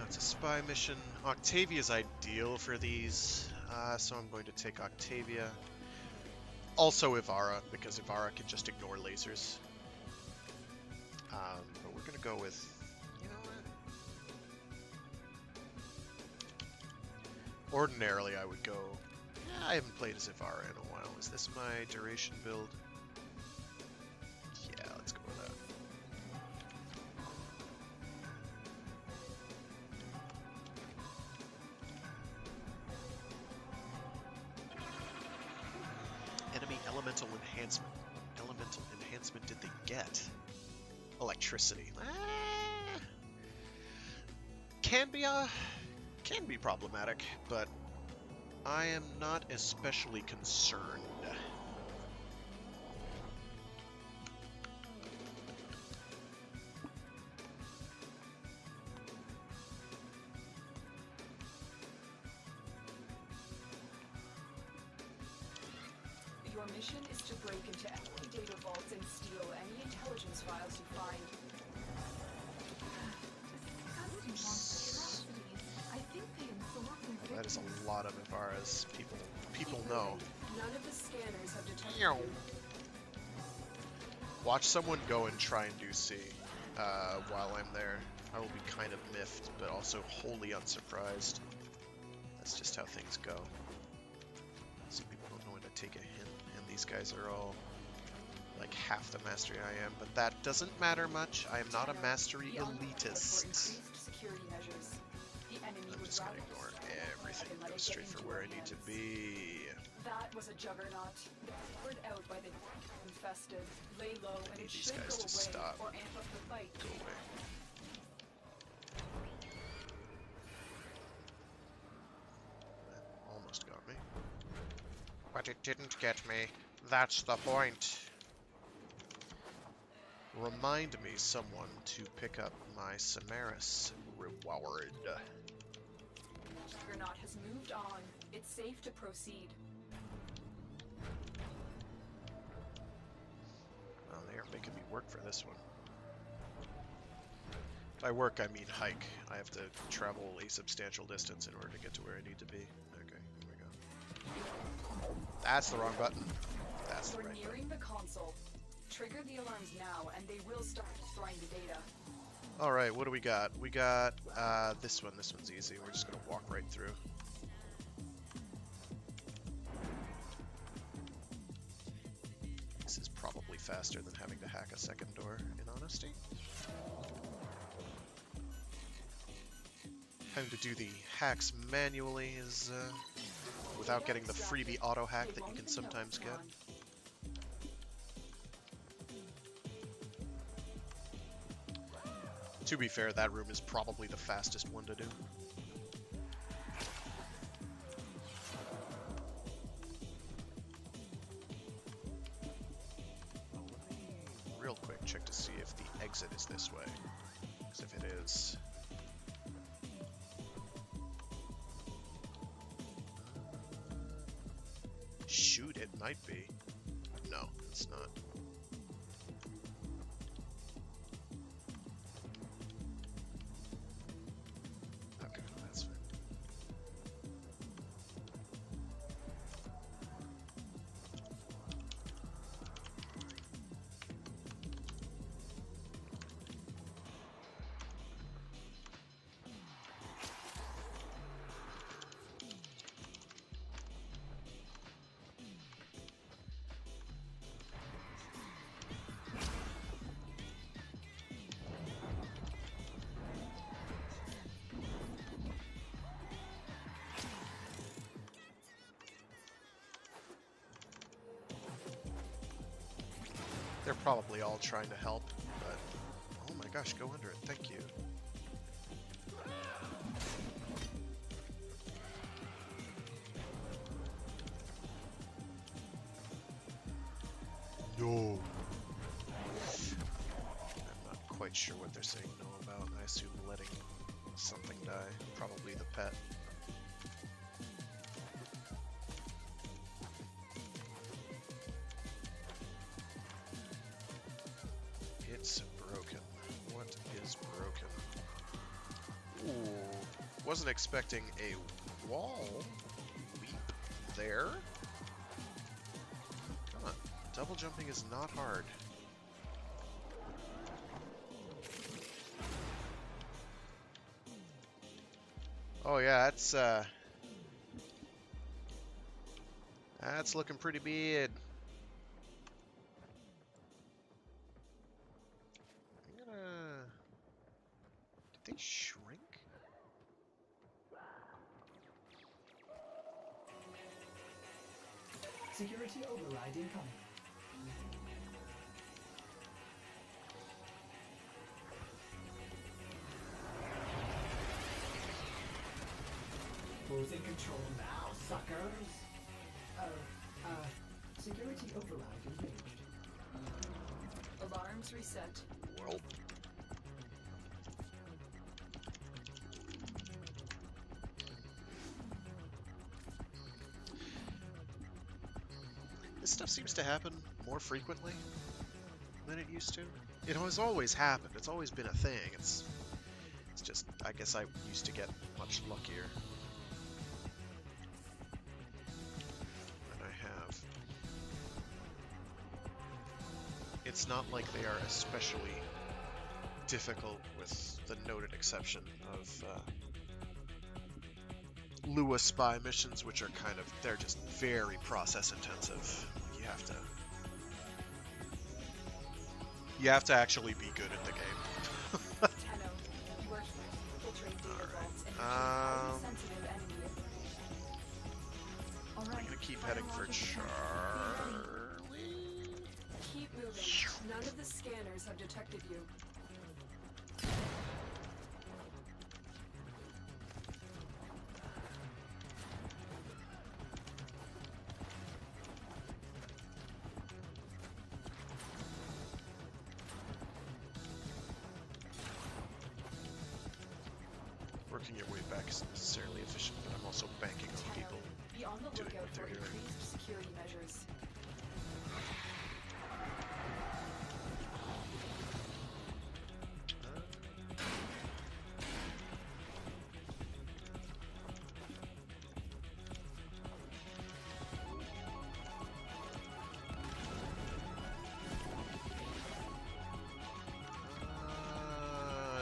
It's a spy mission. Octavia is ideal for these, so I'm going to take Octavia. Also Ivara, because Ivara can just ignore lasers. But we're going to go with, you know what? Ordinarily I would go, I haven't played as Ivara in a while. Is this my duration build? Yeah, let's go with that. Enemy elemental enhancement. Elemental enhancement did they get? Electricity. Can be problematic, but I am not especially concerned. Your mission is to break into enemy data vaults and steal any intelligence files you find. Disgusting monstrosities. I think they absorb their That is victims. a lot of Ivara's people know. None of the scanners have detected Meow. you. Watch someone go and try and do C while I'm there. I will be kind of miffed, but also wholly unsurprised. That's just how things go. Some people don't know when to take a hint, and these guys are all like half the mastery I am, but that doesn't matter much. I am not a mastery The envoy for elitist. increased security measures. The enemy I'm would just gonna rather ignore destroy everything than and let go it straight get for into where our I need to hands. be. That was a juggernaut. Lured out by the infested. Lay low and need it these should guys go to away stop. or amp up the fight. Go away. But it didn't get me. That's the point. Remind me, someone, to pick up my Samaris reward. Juggernaut has moved on. It's safe to proceed. Well, they are making me work for this one. By work, I mean hike. I have to travel a substantial distance in order to get to where I need to be. Okay, here we go. That's the wrong button. That's the We're right nearing the console. Trigger the alarms now, and they will start destroying the data. button. Alright, what do we got? We got this one. This one's easy. We're just going to walk right through. This is probably faster than having to hack a second door, in honesty. Having to do the hacks manually is, without getting the freebie auto hack that you can sometimes get. To be fair, that room is probably the fastest one to do. Real quick, check to see if the exit is this way. Because if it is... Shoot, it might be. No, it's not. Okay, that's fine. They're probably all trying to help, but... Oh my gosh, go under it. Thank you. No. I'm not quite sure what they're saying no about. I assume letting something die. Probably the pet. It's broken. What is broken? Ooh. Wasn't expecting a wall leap there. Come on. Double jumping is not hard. Oh yeah, that's looking pretty bad. Did they shrink? Security override incoming. Who's in control now, suckers? Security override engaged. Alarms reset. Well. This stuff seems to happen more frequently than it used to. It has always happened. It's always been a thing. It's just, I guess I used to get much luckier than I have. It's not like they are especially difficult, with the noted exception of Lua spy missions, which are kind of, they're just very process intensive. You have to actually be good at the game. I'm gonna keep heading for Charlie. Keep moving. None of the scanners have detected you. working your way back isn't necessarily efficient, but I'm also banking on people Be on the doing lookout what for they're doing. increased security measures.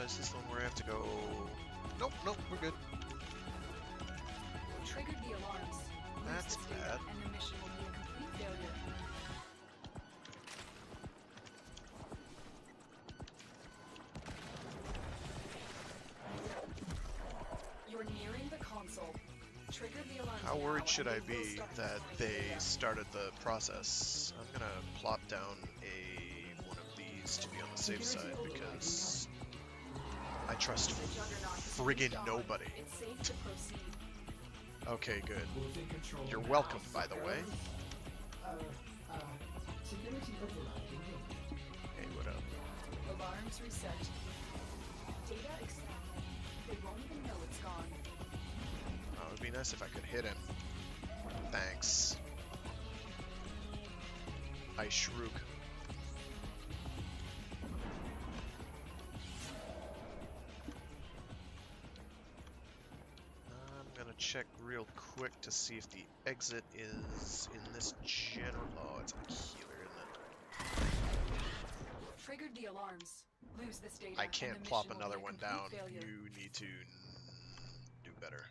Is this the one where I have to go? Nope, nope, we're good. Triggered the alarms. Lose That's this data, bad. and the mission will be a complete failure. You're nearing the console. Trigger the alarms. How now, worried should and I they will be start that displaying they data. started the process? I'm gonna plop down one of these to be on the safe side because I trust The Juggernaut has friggin' moved on. nobody. It's safe to proceed. Okay, good. We'll take control You're now, welcome, by the way. Security override engaged. Hey, what up? Alarms reset. Data extracted. They won't even know it's gone. Oh, it would be nice if I could hit him. Thanks. I shrook. I'm gonna check real quick to see if the exit is in this general. Oh, it's back here, isn't it? Triggered the alarms. Lose this data. I and can't the plop mission will be another a one complete down. failure. You need to do better.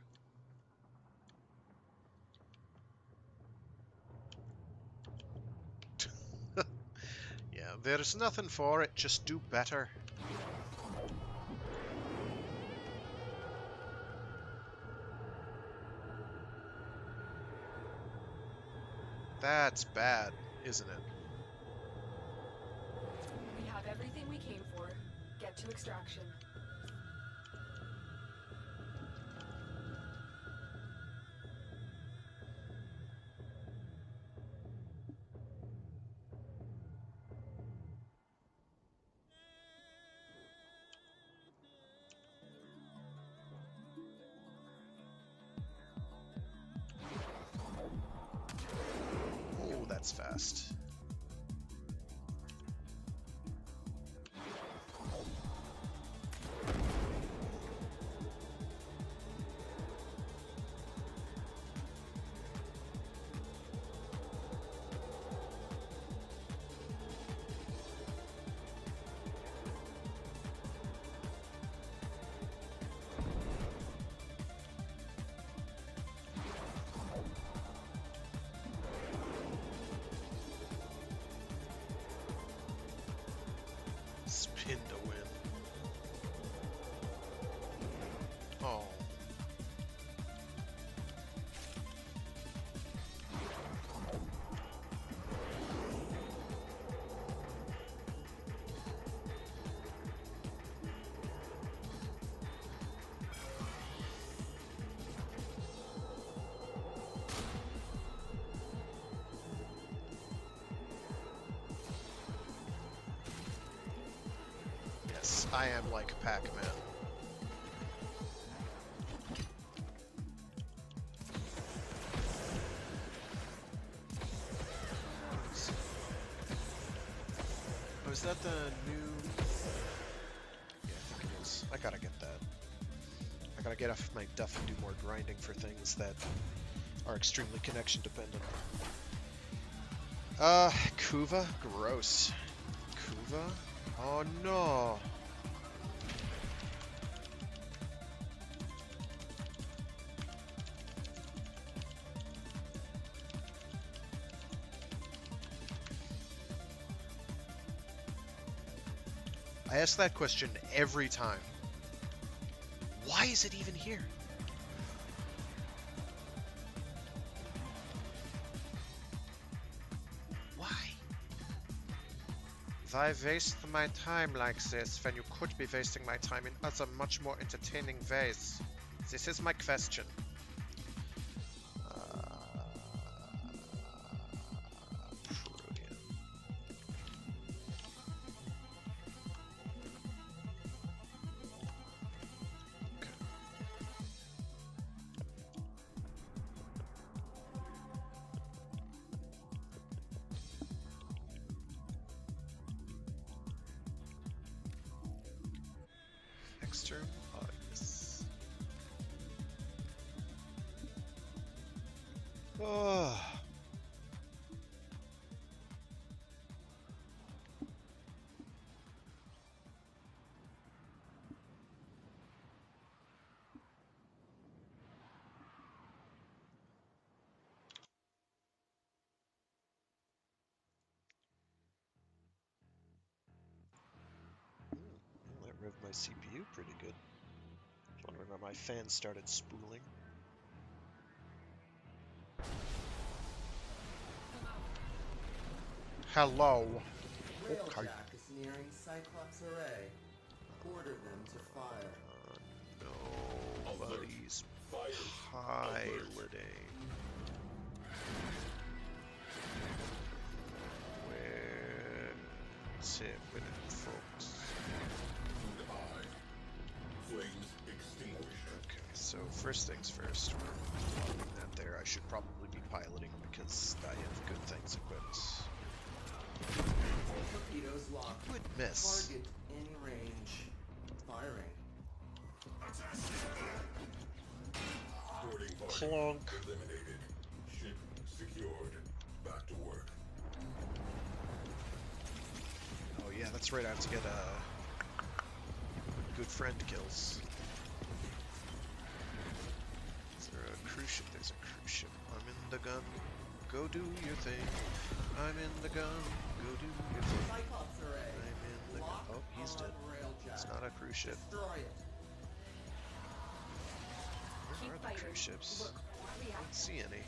Yeah, there's nothing for it. Just do better. That's bad, isn't it? We have everything we came for. Get to extraction. Oh, that's fast. Spin to win. Oh. Yes, I am like Pac-Man. Oh, is that the new... Yeah, I think it is. I gotta get that. I gotta get off my duff and do more grinding for things that are extremely connection dependent. Kuva? Gross. Kuva? Oh no! I ask that question every time. Why is it even here? Why? Why waste my time like this when you could be wasting my time in other much more entertaining ways? This is my question. Brilliant. Okay. Next turn, yes. Oh. Well, that revved my CPU pretty good. I was wondering why my fan started spooling. Hello. Okay. Railjack is nearing Cyclops Array. Order them to fire. Nobody's piloting. Where's it with it, folks? Flames extinguished. Okay, so first things first, we're logging that there. I should probably be piloting because I have good things equipped. Torpedoes locked. Good miss. Target in range. Firing. Boarding party Clunk. eliminated. Ship secured. Back to work. Oh yeah, that's right. I have to get good friend kills. Is there a cruise ship? There's a cruise ship. I'm in the gun. Go do your thing. I'm in the gun. Go do your thing. Cyclops Array. I'm in the gun. Lock Oh, he's on dead. Railjack. It's not a cruise ship. Destroy it. Where Keep are the fighting. cruise ships? Look, I don't see any.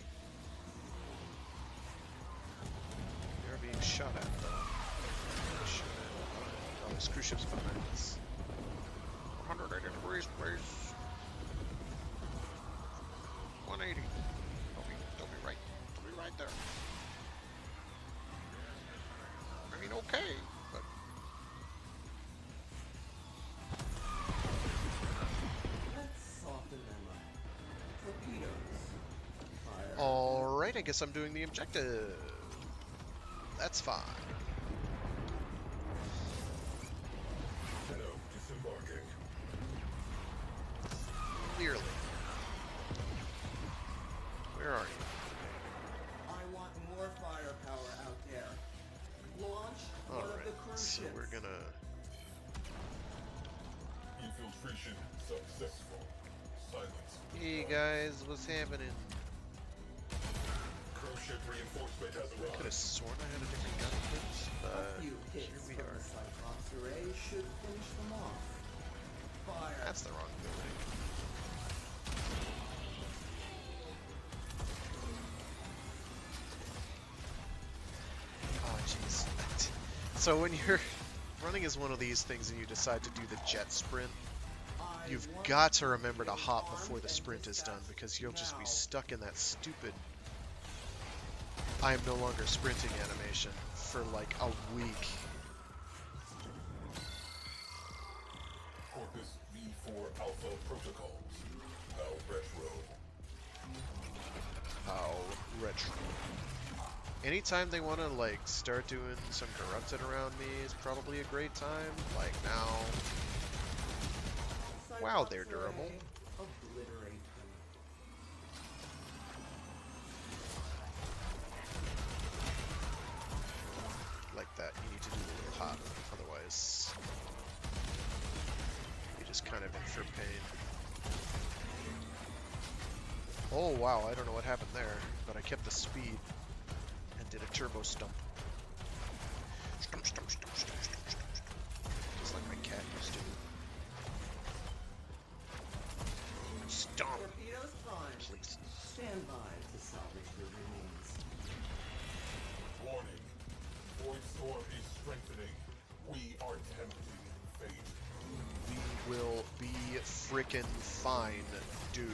They're being shot at though. Shot at. Oh, there's cruise ships behind us. 180 degrees, please. 180. Don't be right. Don't be right there. I mean, okay, but Let's soften them up. Torpedoes. Fire. alright, I guess I'm doing the objective. That's fine. Hello, disembarking. Clearly. Where are you? I want more firepower out there. Launch one of the Alright, cruise so ships. we're gonna... Infiltration successful. Silence. Hey guys, what's happening? Cruise ship reinforcement has I could arrived. have sworn I had a different gun equipped, A but few hits here we from are. the Cyclops Array should finish them off. Fire. That's the wrong building. Oh jeez. So when you're running as one of these things and you decide to do the jet sprint, you've got to remember to hop before the sprint is done because you'll just be stuck in that stupid I am no longer sprinting animation for like a week. Corpus V4 Alpha protocols. How retro. How retro. Anytime they want to like start doing some corrupted around me is probably a great time. Like now. Wow, they're durable. Obliterate them. Like that, you need to do a little hop, otherwise you just kind of in for pain. Oh wow, I don't know what happened there, but I kept the speed and did a turbo stump. Stump, stump, stump, stump, stump, stump, stump. Just like my cat used to. Stomp, Torpedoes primed. please. Stand by to salvage the remains. Warning. Void storm is strengthening. We are tempting fate. We will be frickin' fine, dude.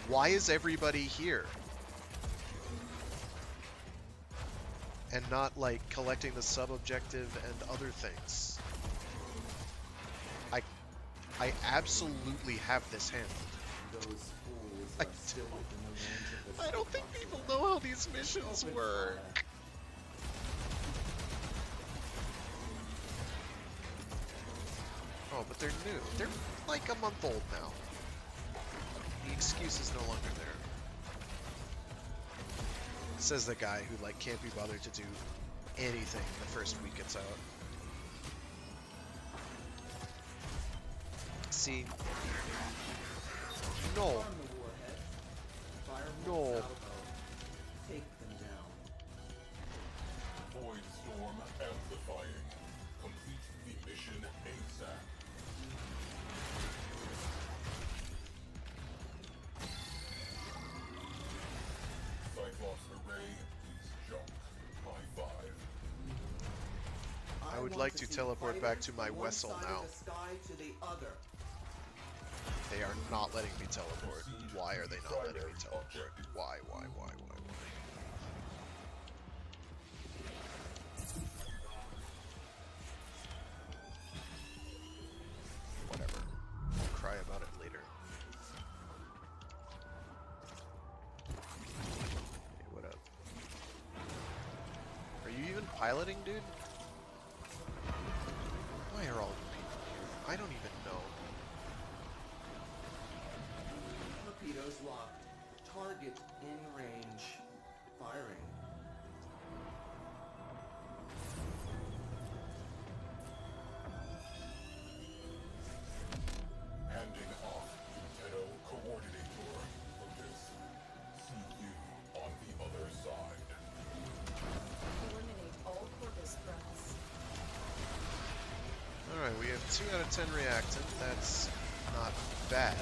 Why is everybody here? And not, like, collecting the sub-objective and other things. I absolutely have this handled. Those fools I are still within the range of the I don't think Cyclops people Array. know how these missions Open work. fire. Oh, but they're new. They're like a month old now. The excuse is no longer there. Says the guy who like can't be bothered to do anything the first week it's out. See? No. Arm the warhead. Fire No. salvo. Take them down. Void storm amplifying. Complete the mission ASAP. Cyclops array is junk by 5. I would want like to see teleport back fighters to my from one vessel side of now. the sky to the other. They are not letting me teleport. Why are they not letting me teleport? Why? Whatever. I'll cry about it later. Hey, what up? Are you even piloting, dude? Why are all you people here? I don't even know. Torpedoes locked. Target in range. Firing. Handing off Tenno Coordinator for this. See you on the other side. Eliminate all Corvus threats. Alright, we have 2 out of 10 reactant. That's not bad.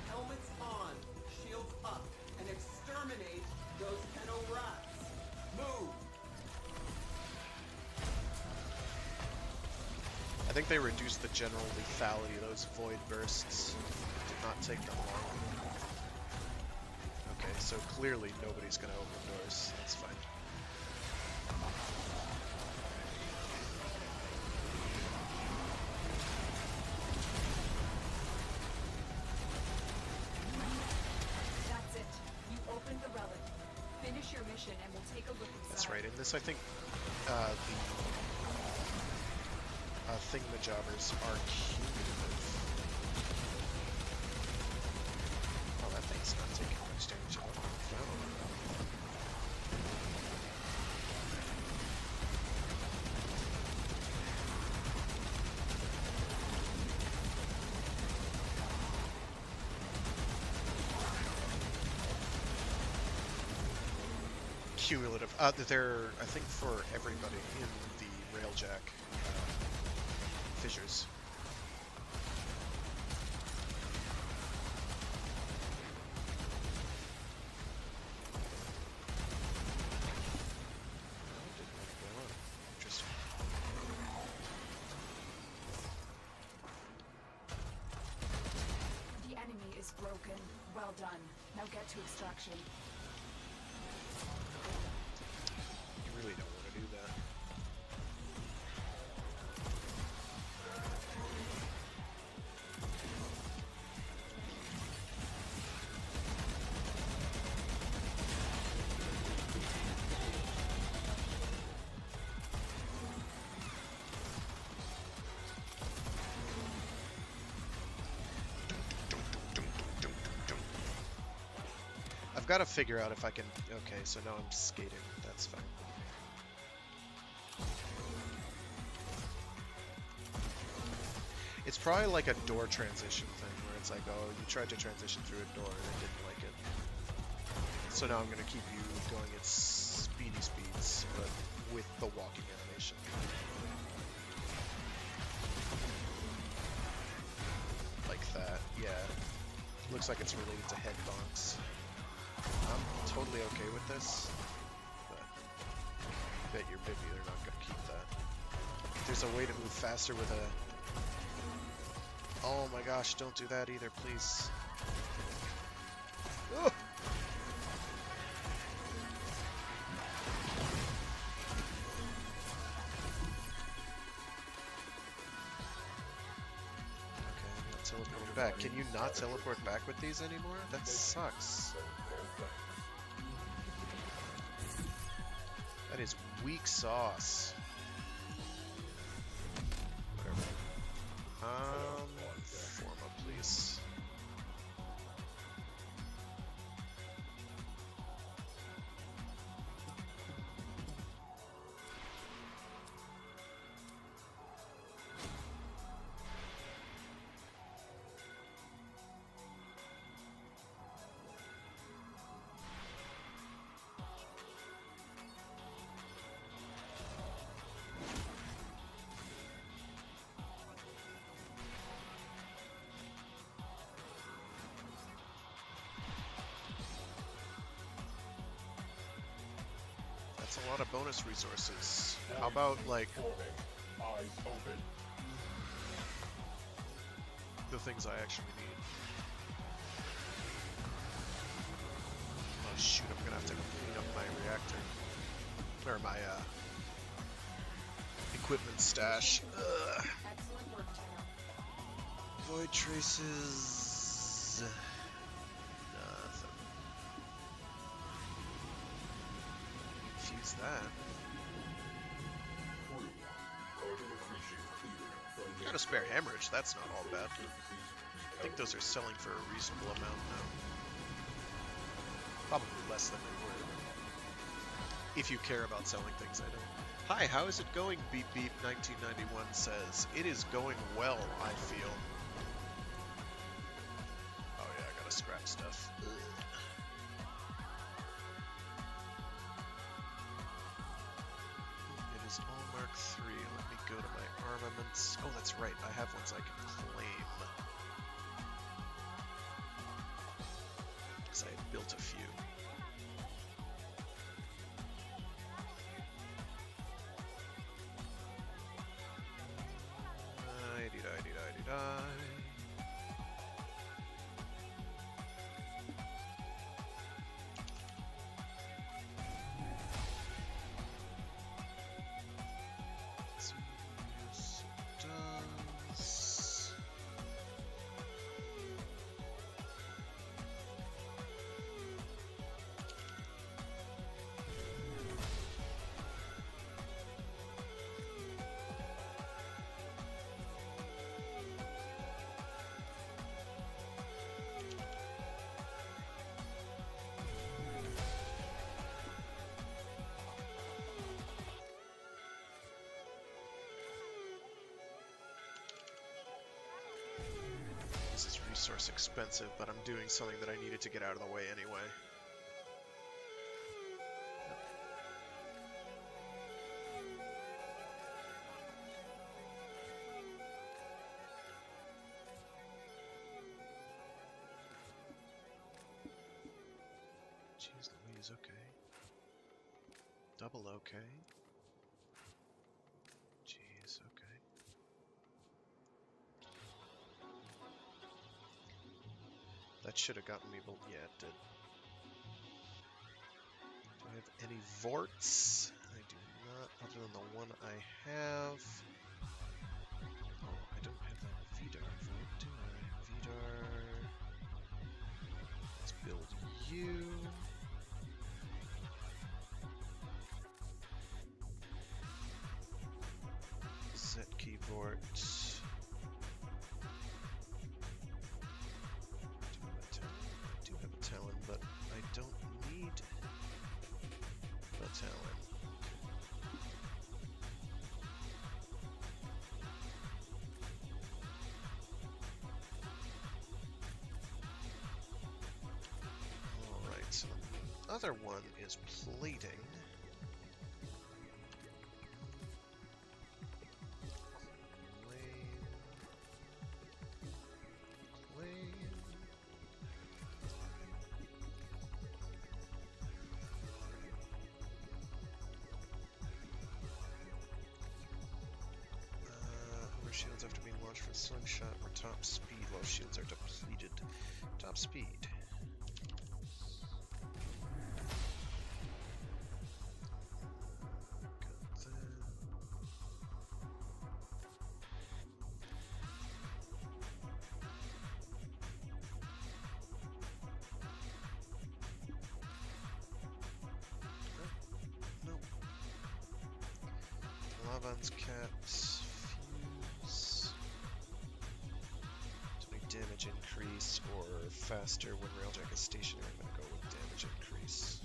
Helmets on. Shields up. And exterminate those Tenno rats. Move. I think they reduced the general lethality of those void bursts. Did not take them long. Okay, so clearly nobody's gonna open doors. That's fine. That's it. You opened the relic. Finish your mission and we'll take a look inside. That's right. In this, I think the thingamajobbers are cumulative. Oh, that thing's not taking much damage at all. Cumulative. They're, I think, for everybody in the railjack fissures. Interesting. The enemy is broken. Well done. Now get to extraction. You really don't want to do that. I've got to figure out if I can... Okay, so now I'm skating. That's fine. It's probably like a door transition thing, where it's like, oh, you tried to transition through a door and I didn't like it. So now I'm going to keep you going at speedy speeds, but with the walking animation. Like that, yeah. Looks like it's related to head bonks. I'm totally okay with this, but bet your bibby they're not going to keep that. If there's a way to move faster with a... Oh my gosh, don't do that either, please. Oh! Okay, I'm gonna back. Can you not teleport back with these anymore? That sucks. That is weak sauce. Whatever. Forma, please. That's a lot of bonus resources. How about, like, Eyes open. the things I actually need? Oh shoot, I'm gonna have to clean up my reactor. Or my, equipment stash. Ugh. Excellent work, Tenno. Void traces... Nothing. Infuse that. Crew. Cargo accretion cleared from Got a spare hemorrhage, that's not all bad. I think those are selling for a reasonable amount now. Probably less than they were. If you care about selling things, I don't. Hi, how is it going? Beep Beep 1991 says. It is going well, I feel. Oh yeah, I gotta scrap stuff. Ugh. It is all Mark III. Let me go to my armaments. Oh, that's right. I have ones I can claim. Because I had built a few. This is resource expensive, but I'm doing something that I needed to get out of the way anyway. Jeez Louise, okay. Double okay. Jeez, okay. That should have gotten me, yeah, it did. Do I have any vorts? I do not, other than the one I have. Oh, I don't have that Vidar vort, do I? Vidar. Let's build you. Zetki vort. I do have a Talon, but I don't need a Talon. Alright, so the other one is plating. Shields after being launched from slingshot or top speed while shields are depleted. Top speed. Got that. Avon's caps. Fuse. To make damage increase or faster when Railjack is stationary. I'm gonna go with damage increase.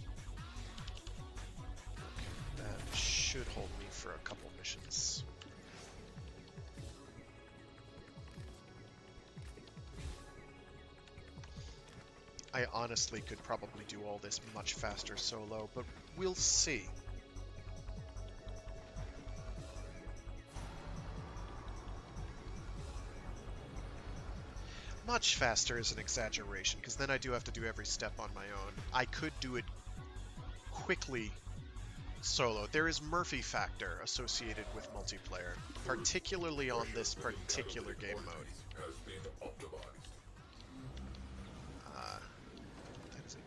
Okay, that should hold me for a couple missions. I honestly could probably do all this much faster solo, but we'll see. Much faster is an exaggeration, because then I do have to do every step on my own. I could do it quickly solo. There is Murphy factor associated with multiplayer, particularly on this particular game mode. Has been optimized. That is a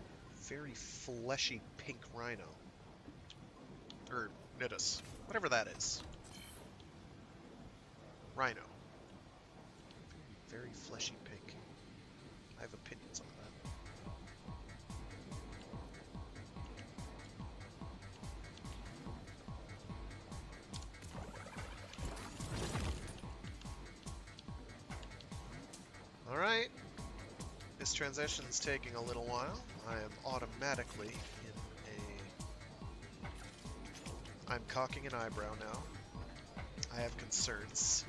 very fleshy pink rhino. Or nidus. Whatever that is. Rhino. Very fleshy pink. I have opinions on that. Alright. This transition's taking a little while. I am automatically in a... I'm cocking an eyebrow now. I have concerns.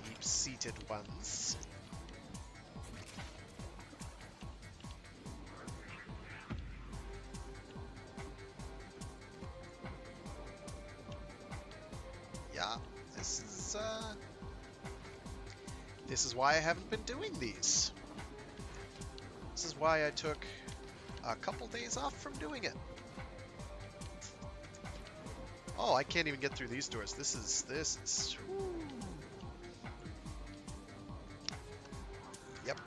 Deep-seated ones. Yeah, this is why I haven't been doing these. This is why I took a couple days off from doing it. Oh, I can't even get through these doors. This is. Whoo. Yep.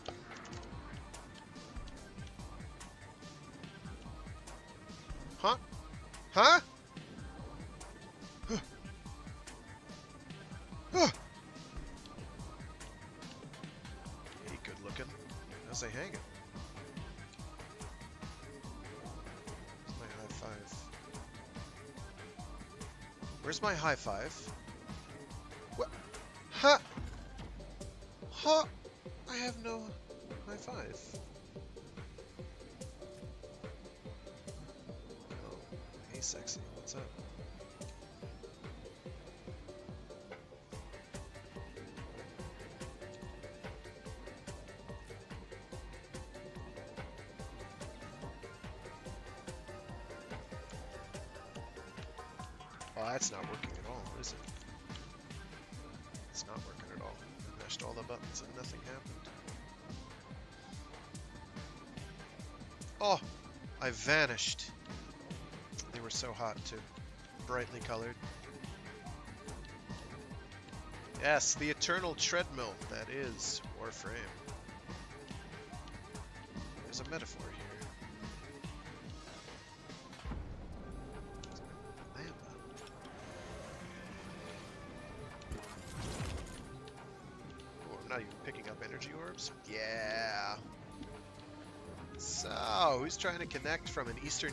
Huh? Huh? Hey, good looking. How's they hanging? Where's my high five? Where's my high five? What? Huh? Huh? I have no high five. Oh, hey sexy, what's up? Oh, that's not working at all, is it? It's not working at all. I mashed all the buttons and nothing happened. Oh! I vanished. They were so hot, too. Brightly colored. Yes, the eternal treadmill. That is Warframe. There's a metaphor here. Not even picking up energy orbs? Yeah. So, who's trying to connect from an eastern...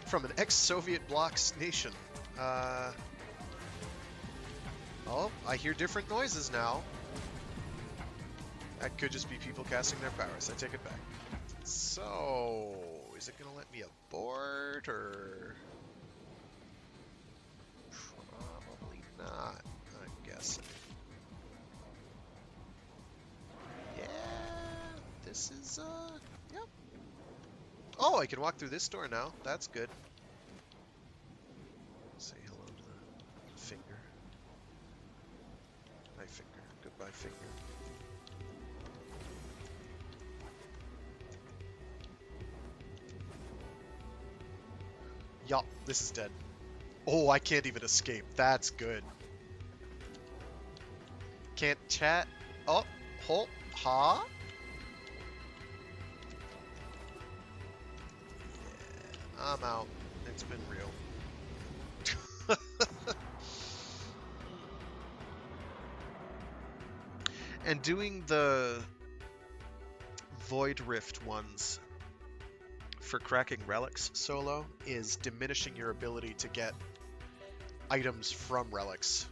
from an ex-Soviet bloc nation? Oh, I hear different noises now. That could just be people casting their powers. I take it back. So, is it going to let me aboard, or... Probably not, I'm guessing. Yeah, this is, yep. Oh, I can walk through this door now. That's good. Say hello to the finger. Hi, finger. Goodbye, finger. Yup, this is dead. Oh, I can't even escape. That's good. Can't chat. Oh, hold. Huh? Yeah, I'm out. It's been real. And doing the Void Rift ones for cracking relics solo is diminishing your ability to get items from relics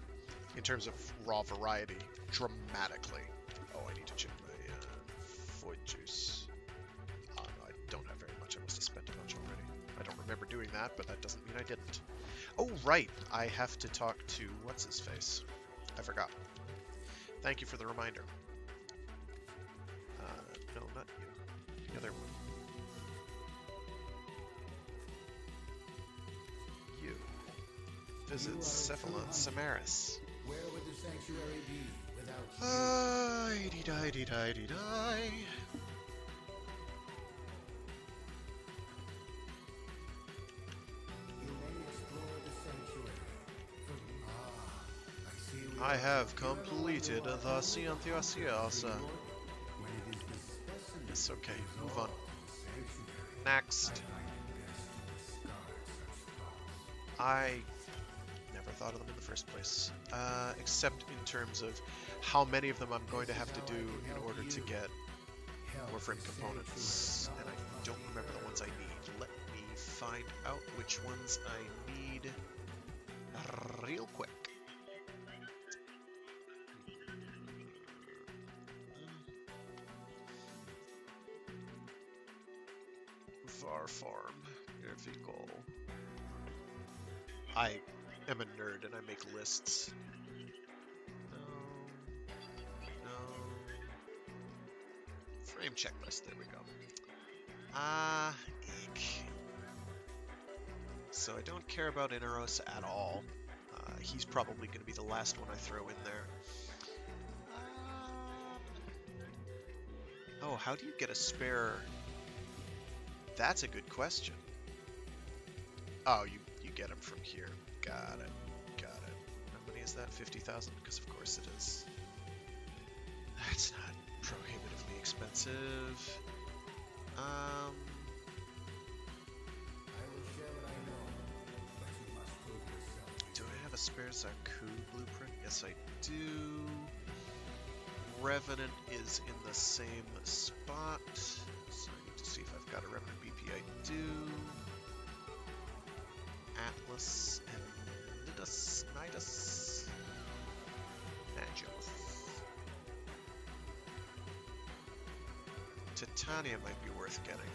in terms of raw variety dramatically. Oh, I need to check my void juice. Oh, no, I don't have very much. I must have spent a bunch already. I don't remember doing that, but that doesn't mean I didn't. Oh, right. I have to talk to what's-his-face. I forgot. Thank you for the reminder. No, not you. The other one. You. Visit Cephalon Samaris. Where would the sanctuary be without you? Dee-die-dee-die-dee-die. You may explore the sanctuary. I see we I are have here on completed board. the Scientiacias. When it is the specimen It's okay, is move all on. the sanctuary, Next. I find it best to discard such thoughts. I never thought of them in the first place. Except in terms of how many of them I'm going to have to do in order to get Warframe components. And I don't remember the ones I need. Let me find out which ones I need real quick. Warframe, here we go. I am a nerd and I make lists. No. Frame checklist, there we go. Eek. So I don't care about Inaros at all. He's probably going to be the last one I throw in there. Oh, how do you get a spare? That's a good question. Oh, you get them from here. Got it. Got it. How many is that? 50,000? Because of course it is. That's not prohibitively expensive. I will share what I know, but you must prove yourself. Do I have a spare Zaku blueprint? Yes, I do. Revenant is in the same spot. So I need to see if I've got a Revenant BP. I do. Atlas and Nidus. Nagios. Titania might be worth getting.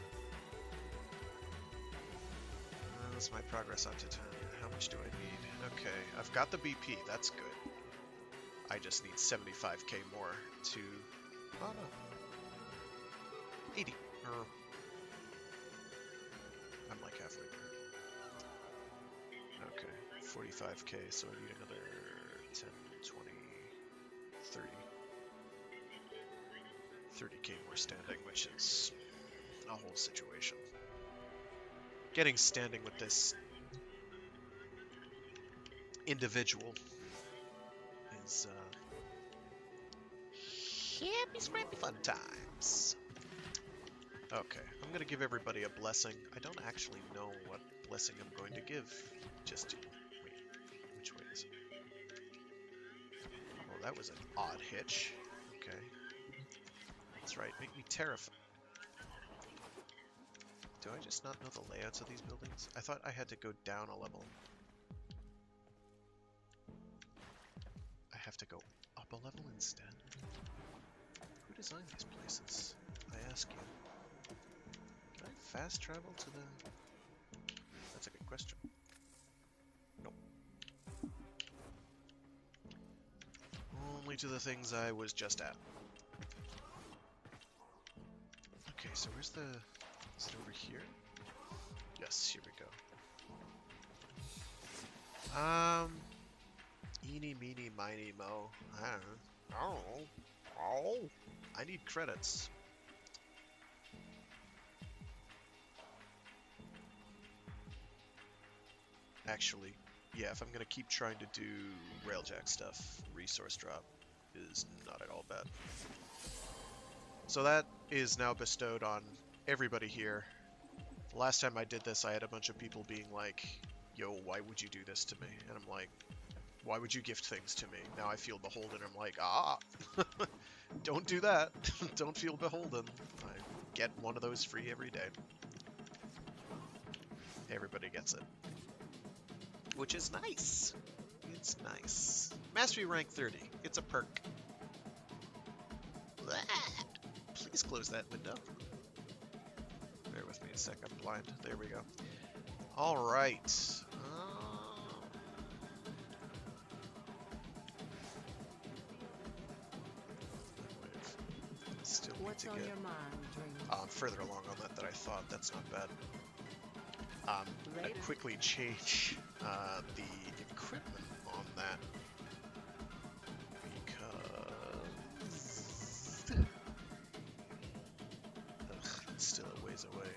That's my progress on Titania. How much do I need? Okay, I've got the BP. That's good. I just need 75k more to... Oh no. 80. Or... I'm like halfway there. Okay, 45k, so I need another 10, 20, 30. 30k more standing, which is a whole situation. Getting standing with this individual is happy, scrappy fun times. Okay, I'm gonna give everybody a blessing. I don't actually know what blessing I'm going to give. Just wait, which way is it? Oh, that was an odd hitch. Okay, that's right. Make me terrified. Do I just not know the layouts of these buildings? I thought I had to go down a level. I have to go up a level instead? Who designed these places? I ask you. Can I fast travel to the... That's a good question. Nope. Only to the things I was just at. Okay, so where's the... Is it over here? Yes, here we go. Eeny, meeny, miny, mo. I don't know. Oh, I need credits. Actually, yeah, if I'm gonna keep trying to do railjack stuff, resource drop is not at all bad. So that is now bestowed on everybody here. The last time I did this, I had a bunch of people being like, yo, why would you do this to me? And I'm like, why would you gift things to me? Now I feel beholden. I'm like, don't do that. Don't feel beholden. I get one of those free every day. Everybody gets it. which is nice. It's nice. Mastery rank 30. It's a perk. Blah. Please close that window. Bear with me a sec, I'm blind. There we go. Alright. Still need What's to on get your mind, Dream? further along on that than I thought. That's not bad. I Later. quickly change the equipment on that because it's still a ways away.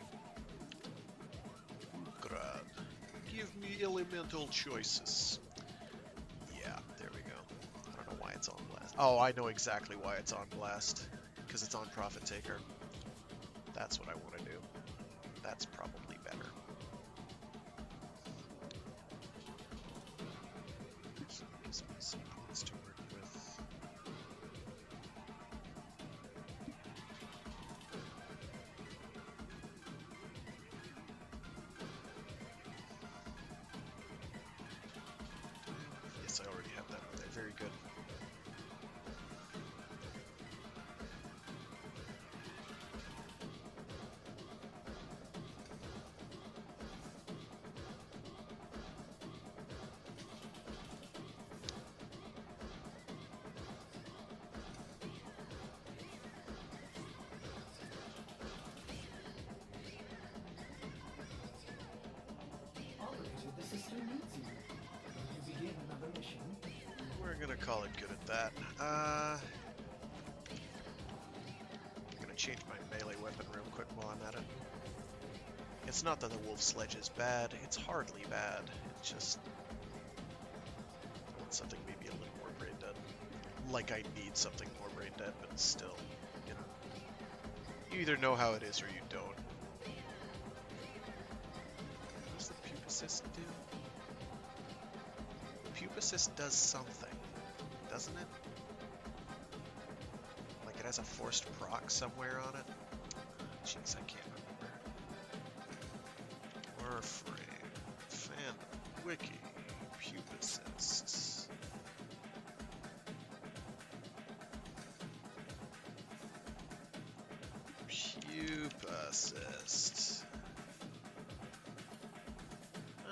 God, give me elemental choices. Yeah, there we go. I don't know why it's on blast. Oh, I know exactly why it's on blast. Because it's on Profit Taker. That's what I want to do. That's probably better. So it gives me some points to work with. Yes, I already have that on there. Very good. Operator, the system needs you. Will you begin another mission? We're gonna call it good at that. I'm gonna change my melee weapon real quick while I'm at it. It's not that the wolf sledge is bad, it's hardly bad. It's just I want something maybe a little more brain dead. Like I need something more brain dead, but still, you know. You either know how it is or you don't. What does the pupicist do? Pupicist does something, doesn't it? Like it has a forced proc somewhere on it? Jeez, I can't remember. Warframe, fandom, wiki, pupicists. Pupicist.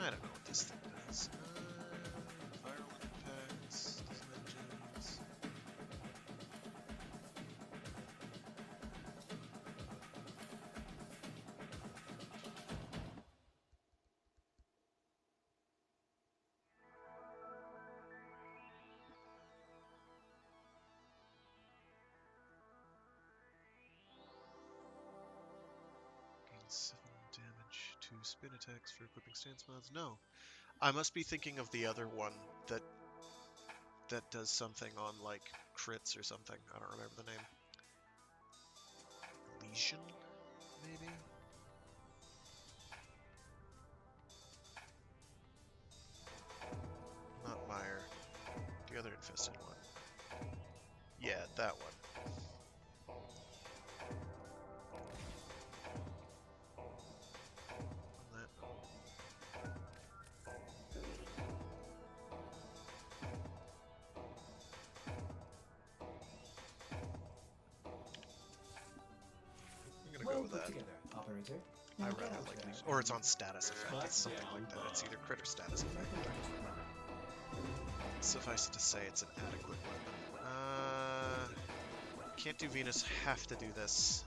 I don't know what this thing does. Viral impacts, dimensions. Gain 7 damage to spin attacks for equipping stance mods. No. I must be thinking of the other one that does something on like crits or something. I don't remember the name. Legion, maybe? Not Meyer. The other infested one. Yeah, that one. That. I'm gonna go Well with put that. together, operator. I Now rather get out like there Legion. Or it's and on status effect. cut It's something down like that. It's either crit or status effect. bugs. Suffice it to say, it's an adequate weapon. Can't do Venus. Have to do this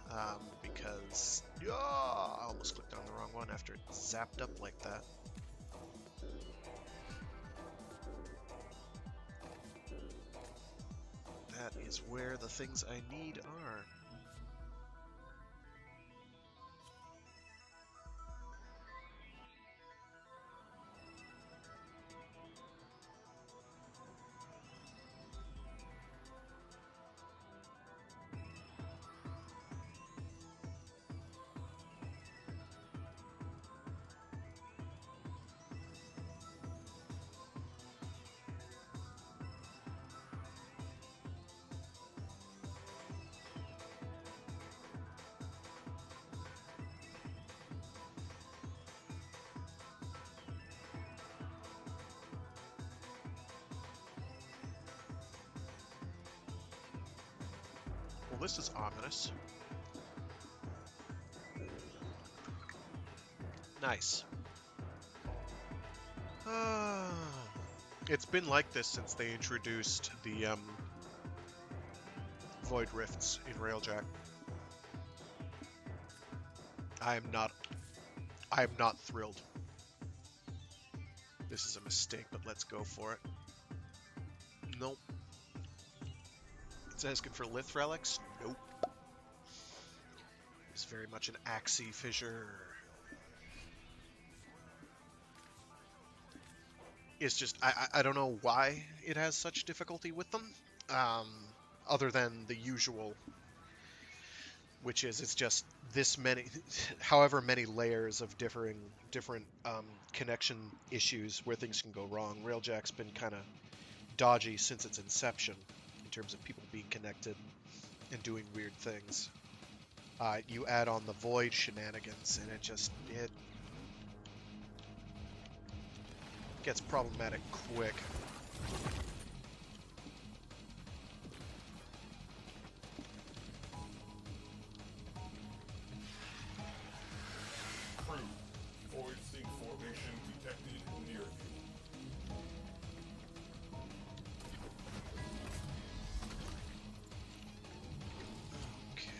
because I almost clicked on the wrong one after it zapped up like that. That is where the things I need are. this is ominous. Nice. It's been like this since they introduced the void rifts in Railjack. I am not thrilled. This is a mistake, but let's go for it. Nope. It's asking for Lith relics? Nope. It's very much an Axie fissure. It's just, I don't know why it has such difficulty with them, other than the usual, which is it's just this many, however many layers of different connection issues where things can go wrong. Railjack's been kind of dodgy since its inception in terms of people being connected and doing weird things. You add on the void shenanigans and it gets problematic quick. Void sink formation detected near you. Okay.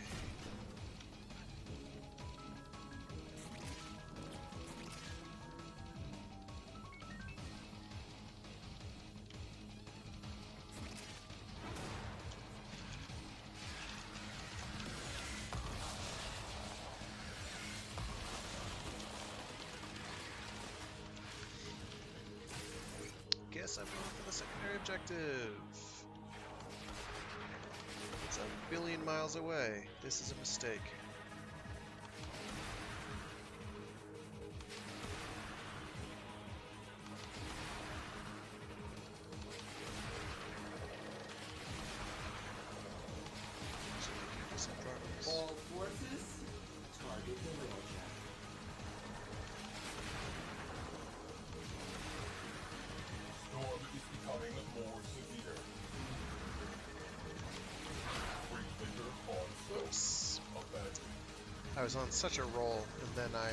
Guess I'm going for the secondary objective. It's a billion miles away. This is a mistake. All forces, target the railjack. Storm is becoming more severe. Reflitter on scope. Oops. Abandoned. I was on such a roll, and then I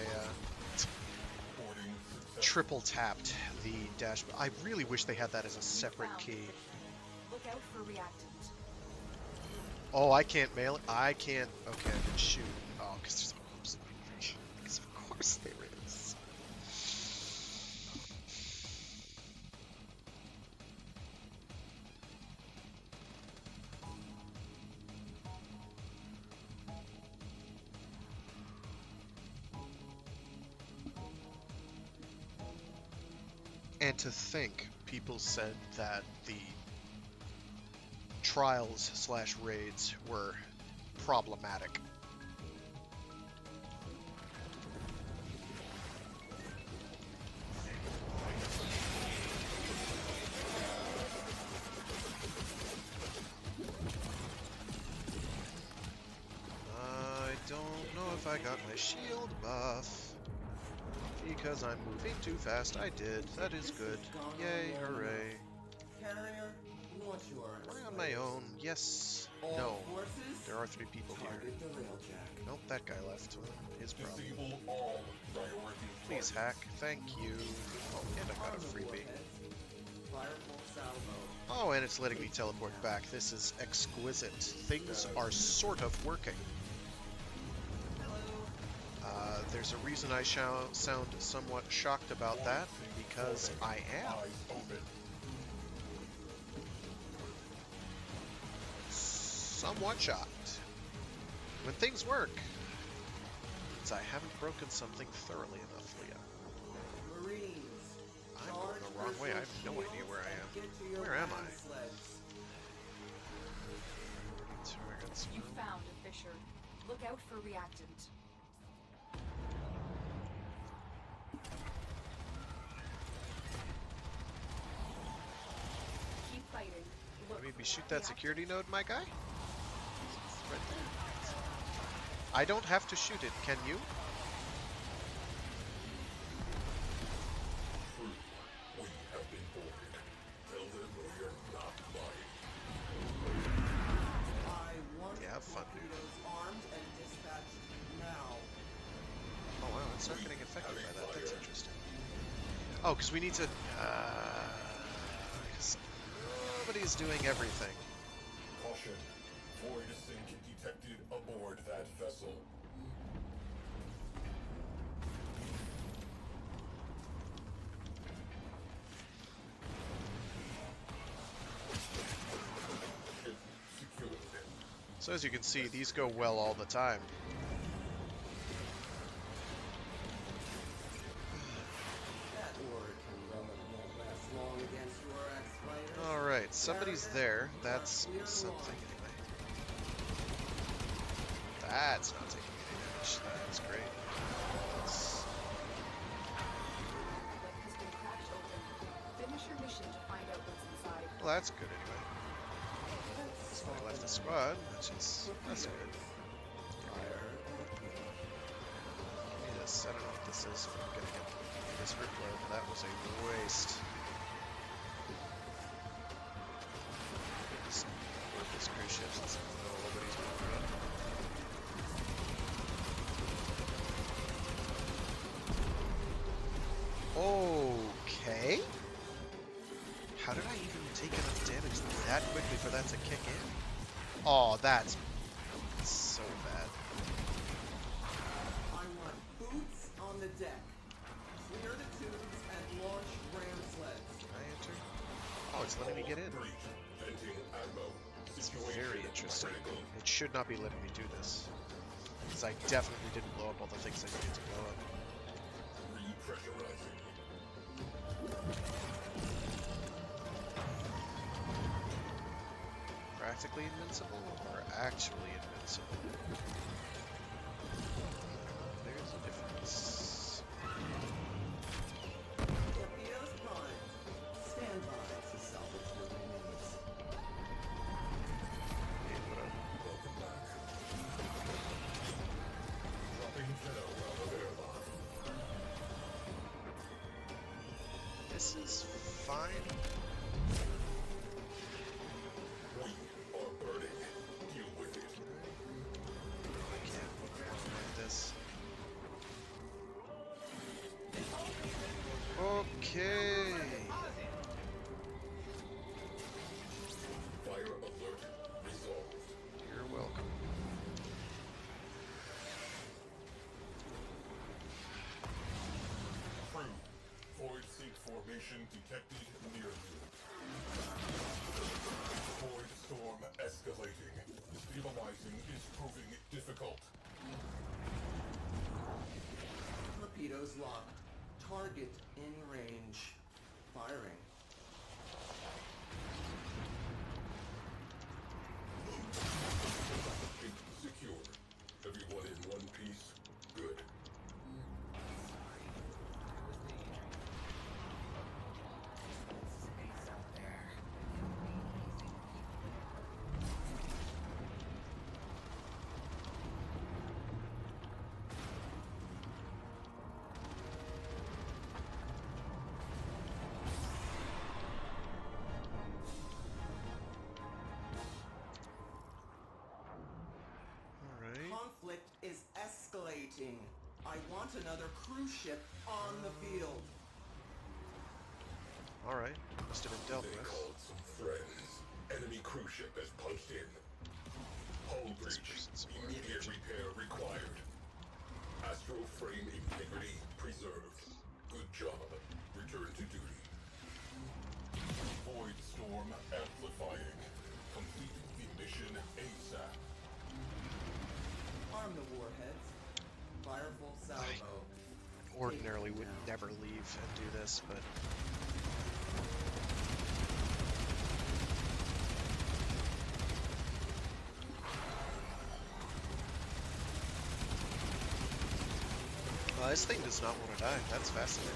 Reporting success. triple tapped the dash. I really wish they had that as a separate key. Look out for reactant. Oh, I can't mail it? I can't. Okay, I can shoot. Oh, because there's a because of course there is. And to think, people said that the trials/raids were problematic. I don't know if I got my shield buff. Because I'm moving too fast. I did. That is good. Yay, hooray. Carrier, launch your Am I on my own? Yes. No. forces, There are 3 people here. target the railjack. Nope, that guy left. Well, his problem. Disable all priority Please, targets. hack. Thank you. Oh, and I got a freebie. Fireful salvo. Oh, and it's letting me teleport back. This is exquisite. Things are sort of working. There's a reason I sound somewhat shocked about that, because I am. Eyes open. Somewhat shocked. When things work. It's I haven't broken something thoroughly enough yet. Marines, I'm going the wrong way. I have no idea where I am. Where am I? So I got some- You found a fissure. Look out for reactant. Keep fighting. Look Maybe for shoot that reactant. security node, my guy? It's right there. I don't have to shoot it, can you? Crew, we have been boarded. Tell them we are not lying. I want Yeah, have fun affected by that. That's interesting. Oh, because we need to... 'cause nobody's doing everything. Caution. Void sink detected aboard that vessel. Ship secured. So as you can see, these go well all the time. That Oracle relic won't last long against your ex-fighters. Alright, somebody's there. That's something anyway. That's not taking any damage. That's great. That's... That has been cracked open. Finish your mission to find out what's inside. Well, that's good anyway. Somebody left the squad, that's good. Give me this. I don't know what this is, but I'm gonna get this ripload. That was a waste. Just work this cruise ship since nobody's moving up. Okay. How did I even take enough damage that quickly for that to kick in? Oh, that's so bad. I want boots on the deck. Clear the tubes and launch ram sleds. Can I enter? Oh, it's letting me get in. Breach. Venting ammo. It's Situation very interesting. critical. It should not be letting me do this. Because I definitely didn't blow up all the things I needed to blow up. Repressurizing. Practically invincible or actually invincible? There's a difference. Torpedoes primed. Stand by to salvage the remains. Hey, what up? Welcome back. Dropping Tenno out of airlock. This is fine. We are burning. Deal with it. I can't like this. Okay. Fire alert resolved. You're welcome. Crew. Void sink formation detected near you. Void storm escalating. Stabilizing is proving difficult. Torpedoes locked. Target in range. Firing. Ship secure. Everyone in one piece. Good. Alright. Conflict is escalating. I want another cruise ship on the field. Alright. Must have been dealt They with. called some friends. Enemy cruise ship has punched in. Hull This breach. person's more Immediate attention. repair required. Astro frame integrity preserved. Good job. Return to duty. Void storm amplifying. Complete the mission ASAP. Arm the warheads. Fire full salvo. Ordinarily would never leave and do this, but this thing does not want to die. That's fascinating.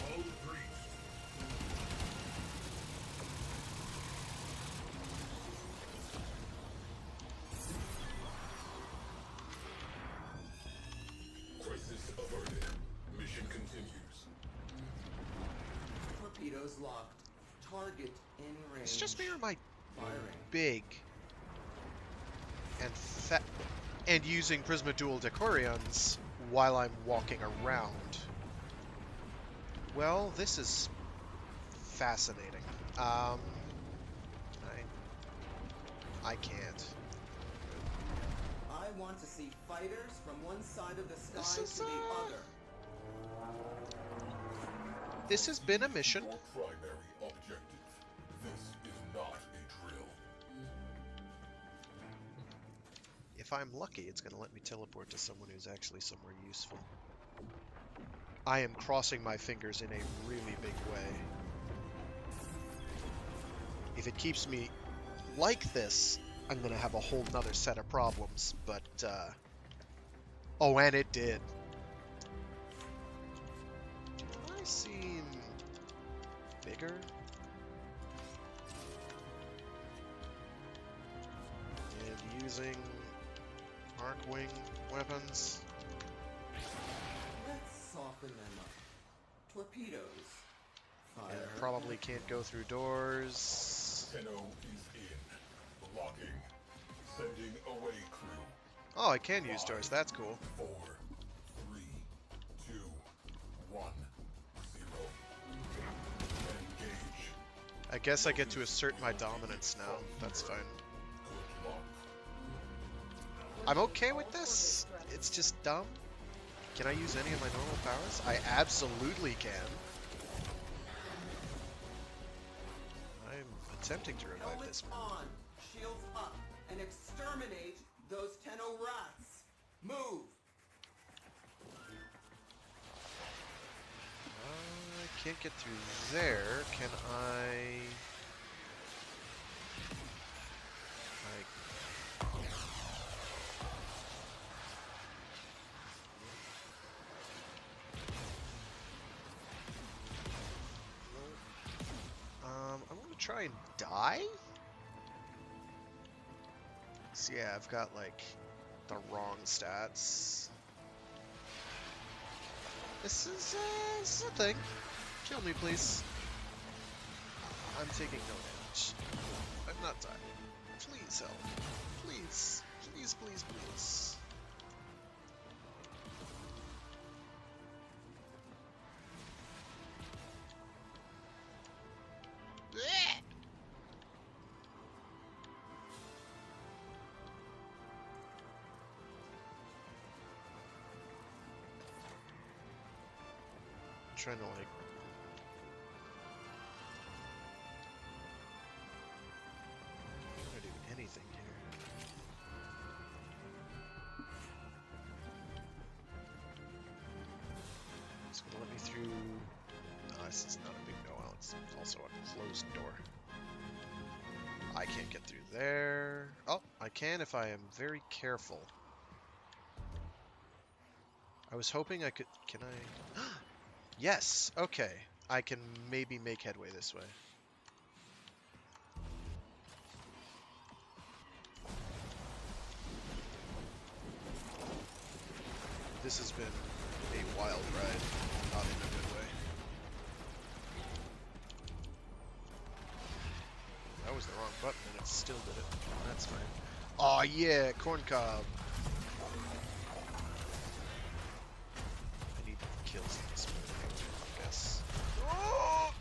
Hull breached. Windows locked. Target in range. It's just me or am I Firing. big and fat and using Prisma Dual Decorions while I'm walking around? Well, this is fascinating. I can't. I want to see fighters from one side of the This sky is, to the other. This has been a mission. Your primary objective. This is not a drill. If I'm lucky, it's going to let me teleport to someone who's actually somewhere useful. I am crossing my fingers in a really big way. If it keeps me like this, I'm going to have a whole nother set of problems, but, oh, and it did. Do I seem bigger? And using Arcwing weapons. Let's soften them up. Torpedoes. Fire. And probably can't go through doors. Tenno is in. Blocking. Sending away crew. Oh, I can use doors. That's cool. 4, 3, 2, 1, 0. Engage. I guess I get to assert my dominance now. That's fine. Good luck. I'm okay with this. It's just dumb. Can I use any of my normal powers? I absolutely can. I'm attempting to revive Helmets this one. on. Shields up. And exterminate those Tenno rats. Move. I can't get through there. Can I... I'm gonna try and die? So yeah, I've got like the wrong stats. This is a thing. Kill me, please. I'm taking no damage. I'm not dying. Please help. Please. Please, please, please. Trying to like try to do anything here. It's gonna let me through. No, this is not a big no out. It's also a closed door. I can't get through there. Oh, I can if I am very careful. I was hoping I could. Can I? Yes! Okay. I can maybe make headway this way. This has been a wild ride, not in a good way. That was the wrong button and it still did it. That's fine. Aw, yeah! Corn cob! I need kills in this one, I guess. Oh!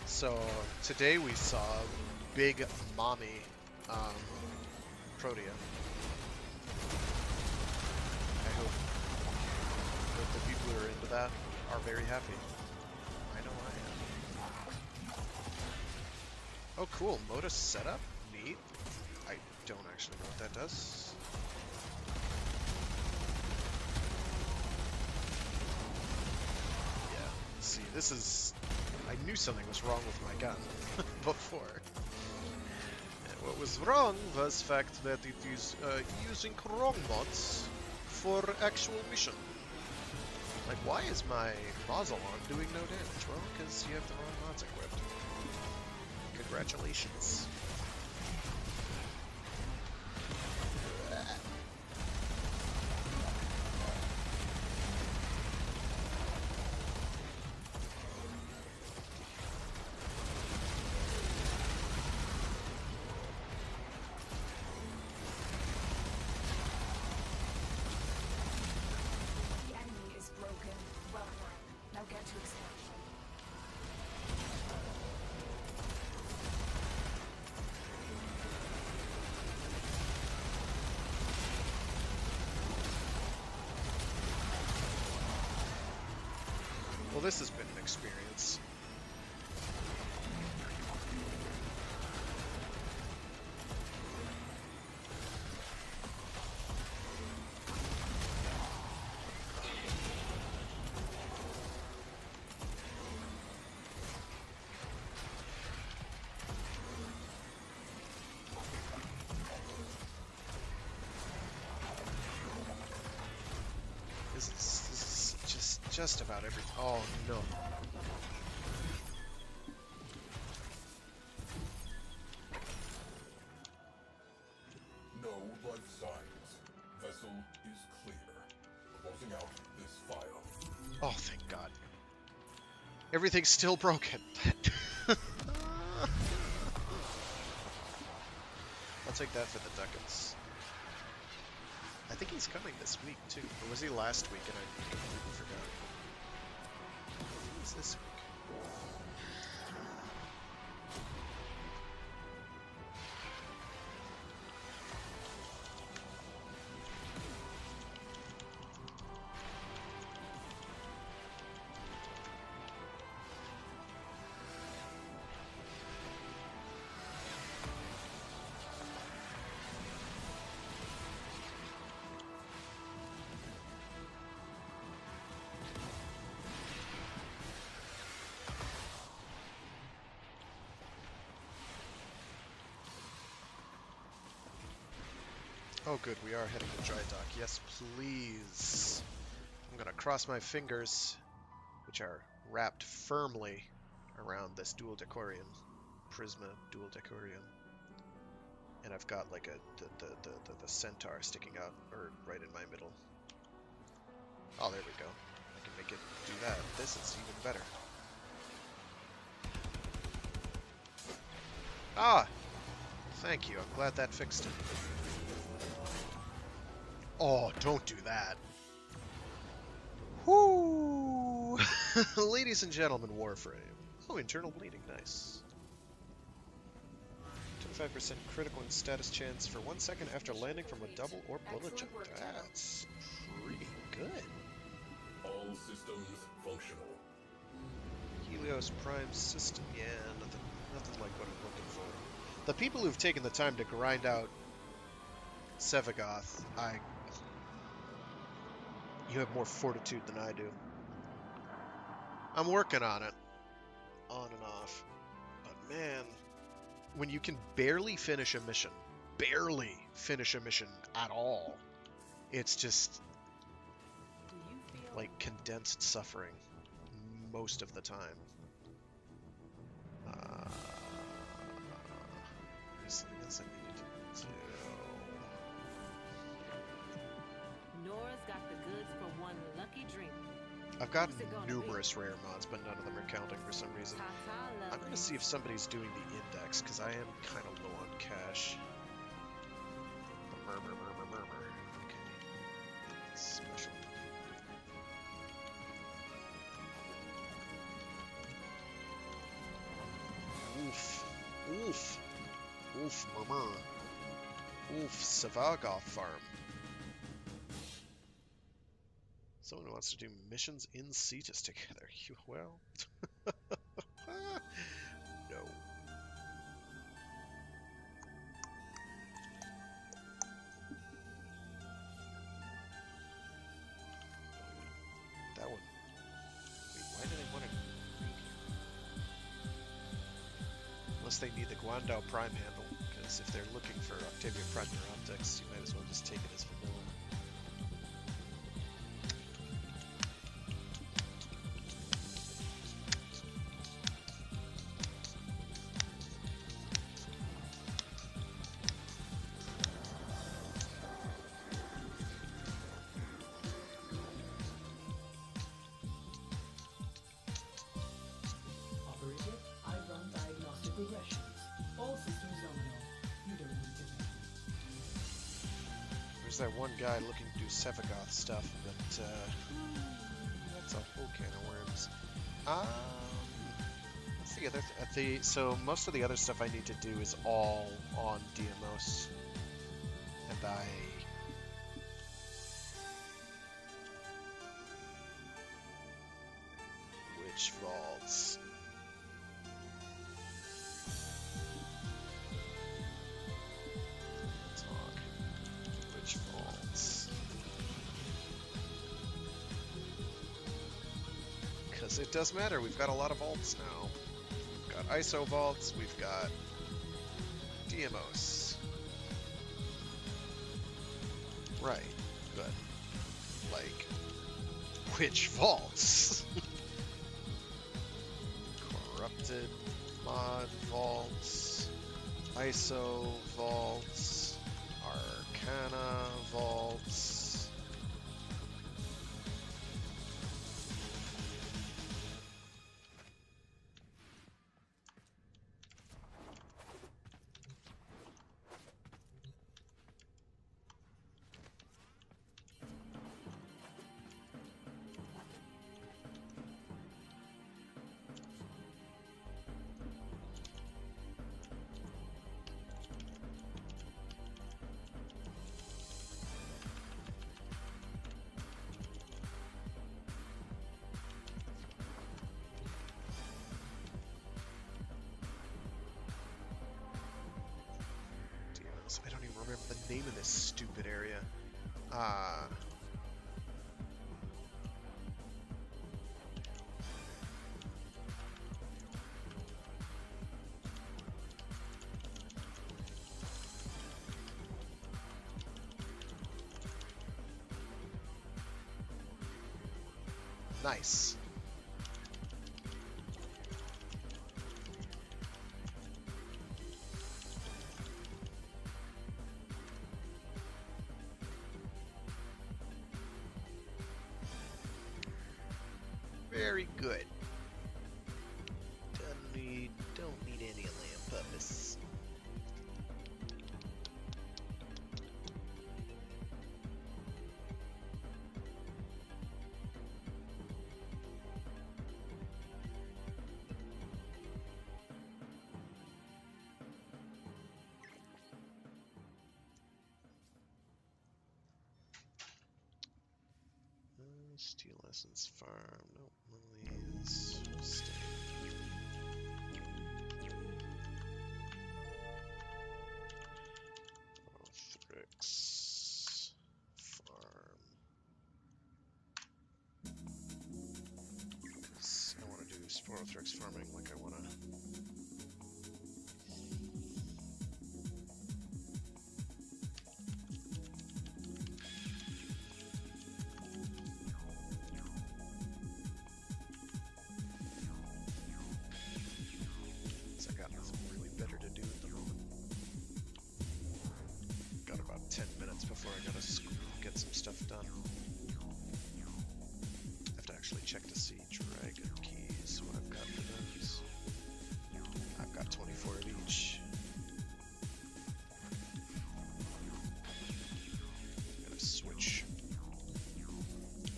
So, today we saw Big Mommy Protea. I hope that the people who are into that are very happy. I know I am. Oh cool, Modus setup? Neat. I don't actually know what that does. Yeah, see, this is... I knew something was wrong with my gun before. And what was wrong was the fact that it is using wrong mods for actual mission. Like, why is my Mausolon doing no damage? Well, because you have the wrong mods equipped. Congratulations. Well, this has been an experience. This is just about every. Oh no. No life signs. Vessel is clear. Closing out this file. Oh, thank God. Everything's still broken. I'll take that for the ducats. I think he's coming this week too. Or was he last week and I completely forgot? I think it's this week. Oh good, we are heading to dry dock. Yes, please. I'm gonna cross my fingers, which are wrapped firmly around this dual decorium, Prisma dual decorium. And I've got like the centaur sticking out, or right in my middle. Oh, there we go. I can make it do that. This is even better. Ah! Thank you, I'm glad that fixed it. Oh, don't do that. Whoo! Ladies and gentlemen, Warframe. Oh, internal bleeding, nice. 25% critical and status chance for 1 second after landing from a double or bullet jump. That's pretty good. All systems functional. Helios Prime System, yeah, nothing like what I'm looking for. The people who've taken the time to grind out Fraggoth, you have more fortitude than I do. I'm working on it. On and off. But man, when you can barely finish a mission at all, it's just like condensed suffering most of the time. There's something else I need to do. Nora's got the goods for one lucky drink. I've got What's it gonna numerous rare mods, but none of them are counting for some reason. Tata I'm gonna see if somebody's doing the index, because I am kind of low on cash. The murmur. Okay. Special. Oof, murmur. Oof, Fraggoth farm. Someone who wants to do missions in Cetus together. Well, no. That one. Wait, why do they want to? Unless they need the Guandao Prime handle, because if they're looking for Octavia Prime Optics, you might as well just take it as vanilla. Operator, I run diagnostic regressions. All systems nominal. You don't need to know. There's that one guy looking to do Fraggoth stuff, but that's a whole can of worms. What's the other? So most of the other stuff I need to do is all on DMOS, and Witch vaults. Talk. Witch vaults. Because it does matter. We've got a lot of vaults now. We've got ISO vaults. We've got DMOs. Right. But, like, which vaults? Corrupted mod vaults, ISO vaults, Arcana vaults. I don't even remember the name of this stupid area. Nice. Very good. Don't need any lamb puppies. Steel Essence Farm. Nope, none of these. Stay. Thrix Farm. 'Cause I want to do Sporothrix farming like I want to. Before I gotta get some stuff done. I have to actually check to see dragon keys, what I've got for those. I've got 24 of each. I'm gonna switch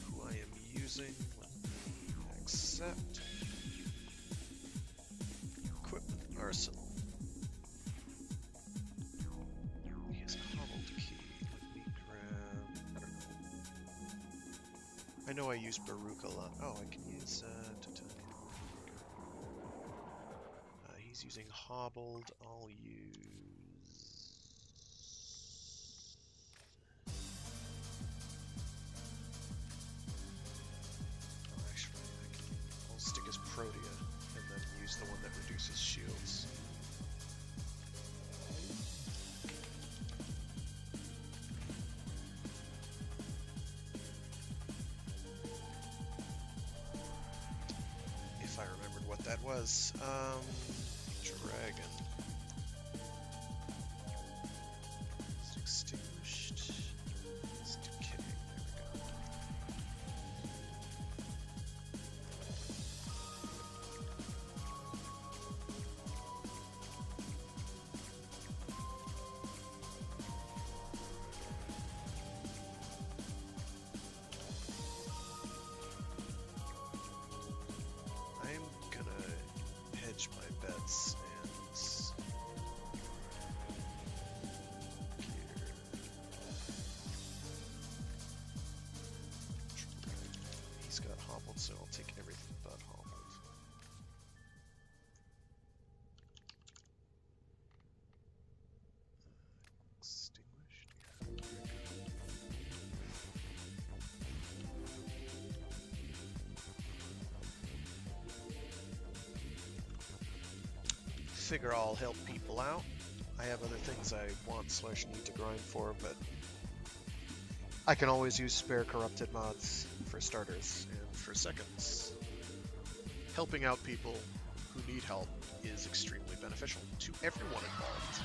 who I am using. Accept. Equipment arsenal. I know I use Baruch a lot. Oh, I can use titanium. He's using hobbled. I'll use. Oh, actually, I'll stick as Protea and then use the one that reduces shields. If I remembered what that was. Dragon. It's extinguished. It's decaying. There we go. I'm gonna hedge my bets and here. He's got hobbled, so I'll take everything but hobbled. figure I'll help people out. I have other things I want/need to grind for, but I can always use spare corrupted mods for starters, and for seconds, helping out people who need help is extremely beneficial to everyone involved.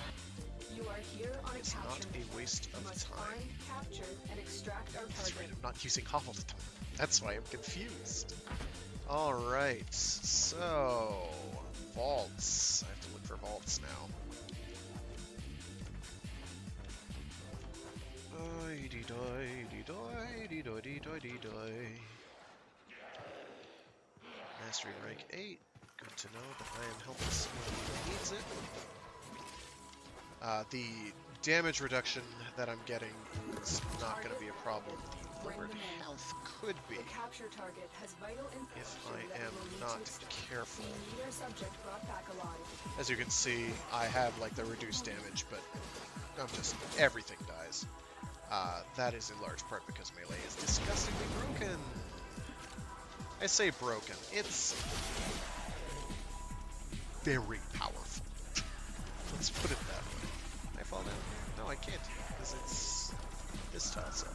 You are here on a It's not capture mission. a waste You of must time. find, capture, and extract our That's target. right, I'm not using all of them. That's why I'm confused. Alright, so... vaults. I have to look for vaults now. Mastery rank 8. Good to know that I am helping someone who needs it. The damage reduction that I'm getting is not going to be a problem. The lowered health could be The capture target has vital if information I that am we will need not to extract. careful. We need our subject brought back alive. As you can see, I have like the reduced damage, but I'm just everything dies. That is in large part because melee is disgustingly broken. I say broken. It's very powerful. Let's put it that way. Can I fall down here? No, I can't, because it's this tile set.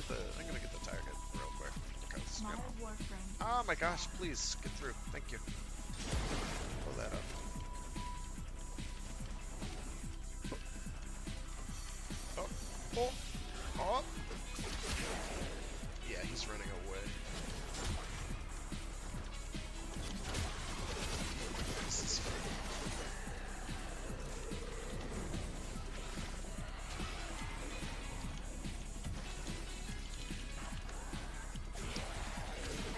I'm gonna get the target real quick. Because, Model yep. Warframe. Oh my gosh, please, get through. Thank you. Pull that up. Oh, oh, oh. Yeah, he's running away. This is fun.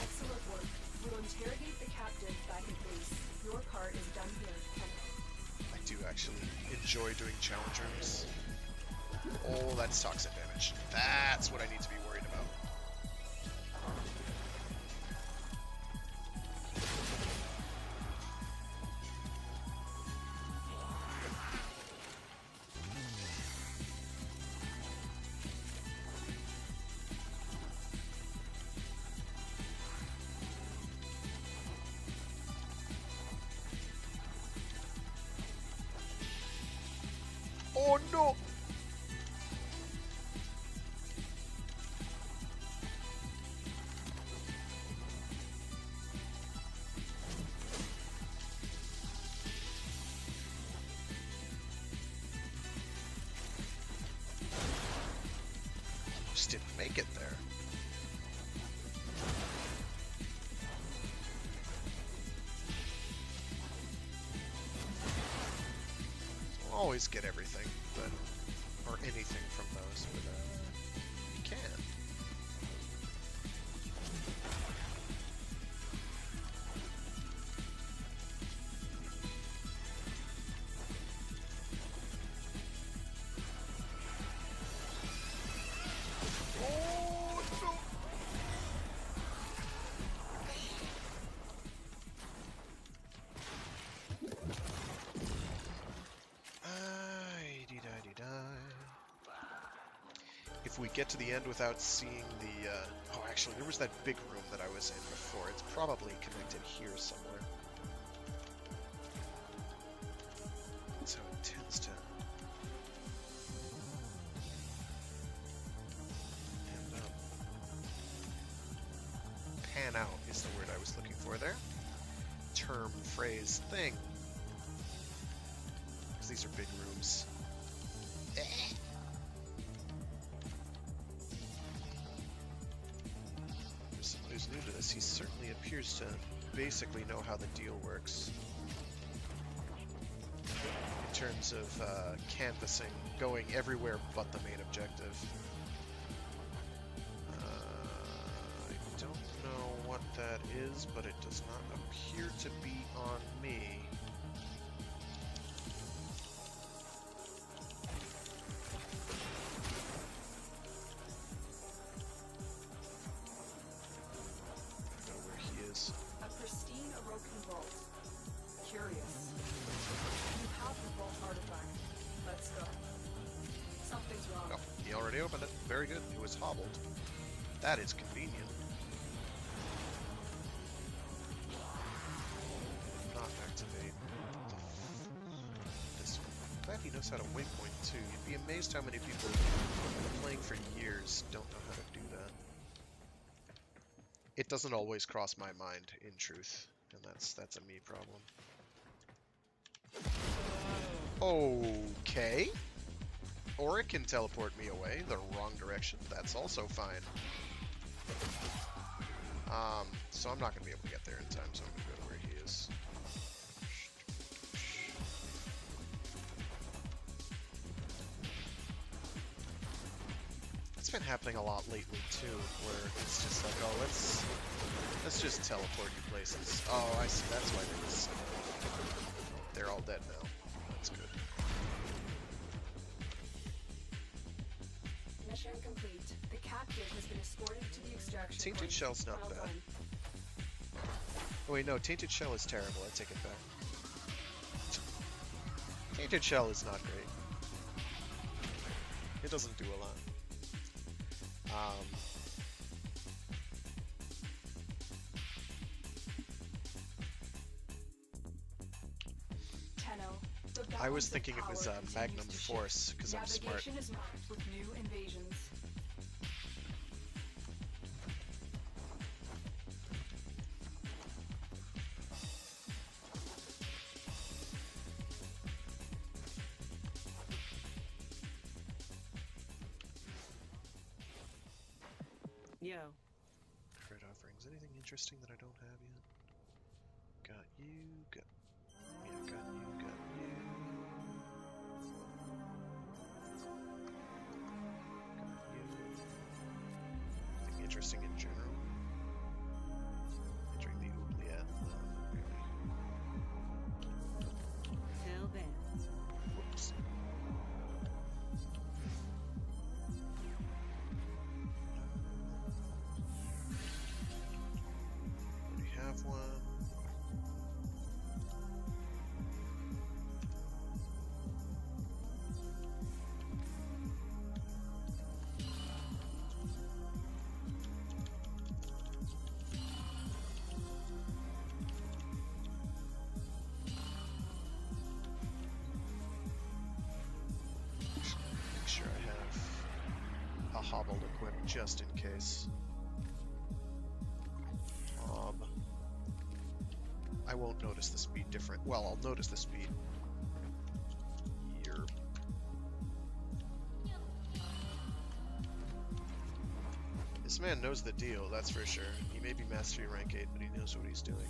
Excellent work. We'll interrogate the captive back at base. Your part is done here, Kenneth. I do actually enjoy doing challenge rooms. Oh, that's toxic damage. That's what I need to be worried about. Oh no! Just didn't make it there. Always get everything, but or anything from those, but you can. Oh no! If we get to the end without seeing the, oh, actually, there was that big room that I was in before. It's probably connected here somewhere. That's how it tends to end up. Pan out is the word I was looking for there. Term, phrase, thing. Because these are big rooms. Who's new to this, he certainly appears to basically know how the deal works. In terms of canvassing, going everywhere but the main objective. I don't know what that is, but it does not appear to be on me. A pristine Orokin vault. Curious. You have the vault artifact. Let's go. Something's wrong. Oh, he already opened it. Very good. It was hobbled. That is convenient. activate this one. I'm glad he knows how to waypoint too. You'd be amazed how many people playing for years don't know how to do that. It doesn't always cross my mind, in truth, and that's a me problem. Okay. Or it can teleport me away the wrong direction. That's also fine. So I'm not going to be able to get there in time, so I'm going to go to where he is. It's been happening a lot lately, too, where it's just like, oh, let's just teleport you places. Oh, I see, that's why they're just... They're all dead now. That's good. Mission complete. The captive has been escorted to the extraction Tainted point. Shell's not Well bad. done. Oh wait, no, Tainted Shell is terrible, I take it back. Tainted Shell is not great. It doesn't do a lot. Tenno, the I was balance of thinking it was power continues Magnum to shift. Force, because I'm smart. Navigation is marked with new invasions. Yo. Credit offerings. Anything interesting that I don't have yet? Got you, got... Yeah, got you, got you. Got you. Anything interesting in general? Entering the oubliette? No, really. Till then. Whoops. Already have one. Make sure I have a hobbled equipped just in case. I won't notice the speed different. Well, I'll notice the speed. Yerp. This man knows the deal, that's for sure. He may be Mastery Rank 8, but he knows what he's doing.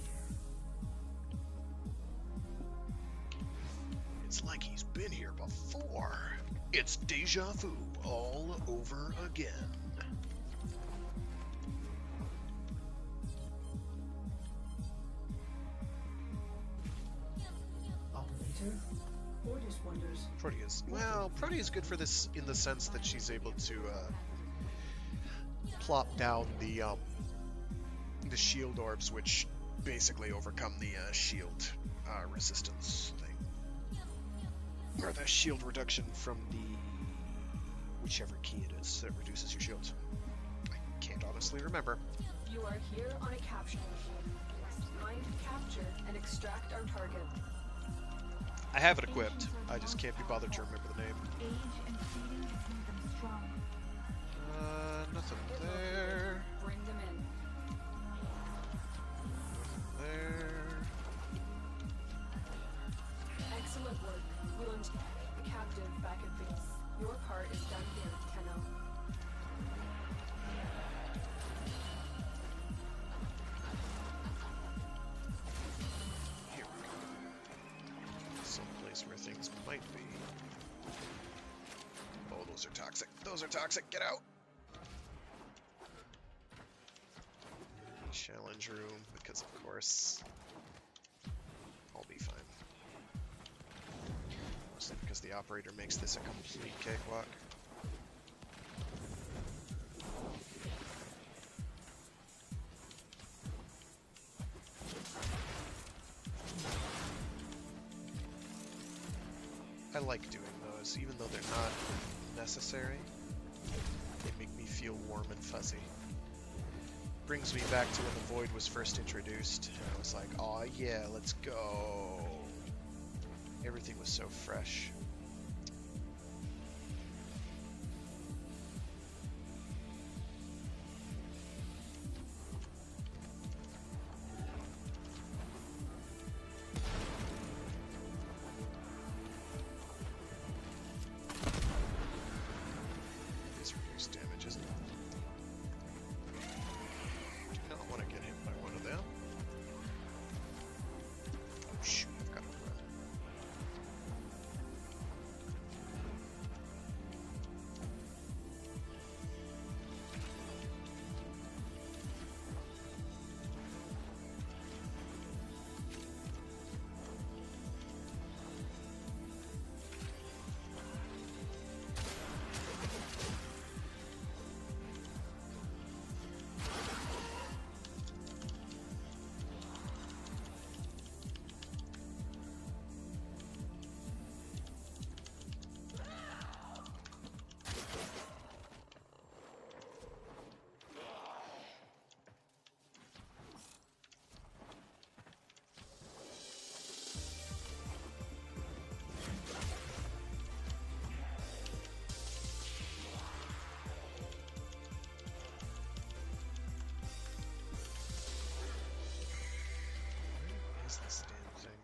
It's like he's been here before. It's deja vu all over again. Operator? Ordis wonders. Proteus. Well, Proteus is good for this in the sense that she's able to plop down the shield orbs, which basically overcome the shield resistance thing, or the shield reduction from the whichever key it is that reduces your shields. I can't honestly remember. You are here on a capture mission. Find, capture, and extract our target. I have it equipped. I just can't be bothered to remember the name. Age and feeding has made them strong. Nothing there. Bring them in. There. Excellent work. We'll take the captive back at base. Your part is done here, Tenno. Here we go. Someplace where things might be. Oh, those are toxic. Those are toxic. Get out. Challenge room, because of course I'll be fine. Mostly because the operator makes this a complete cakewalk. I like doing those, even though they're not necessary. They make me feel warm and fuzzy. Brings me back to when the Void was first introduced, and I was like, "Aw, yeah, let's go." Everything was so fresh. These reduce damage, isn't it? Do not want to get hit by one of them. Oh shoot, I've got to run. What is this damn thing?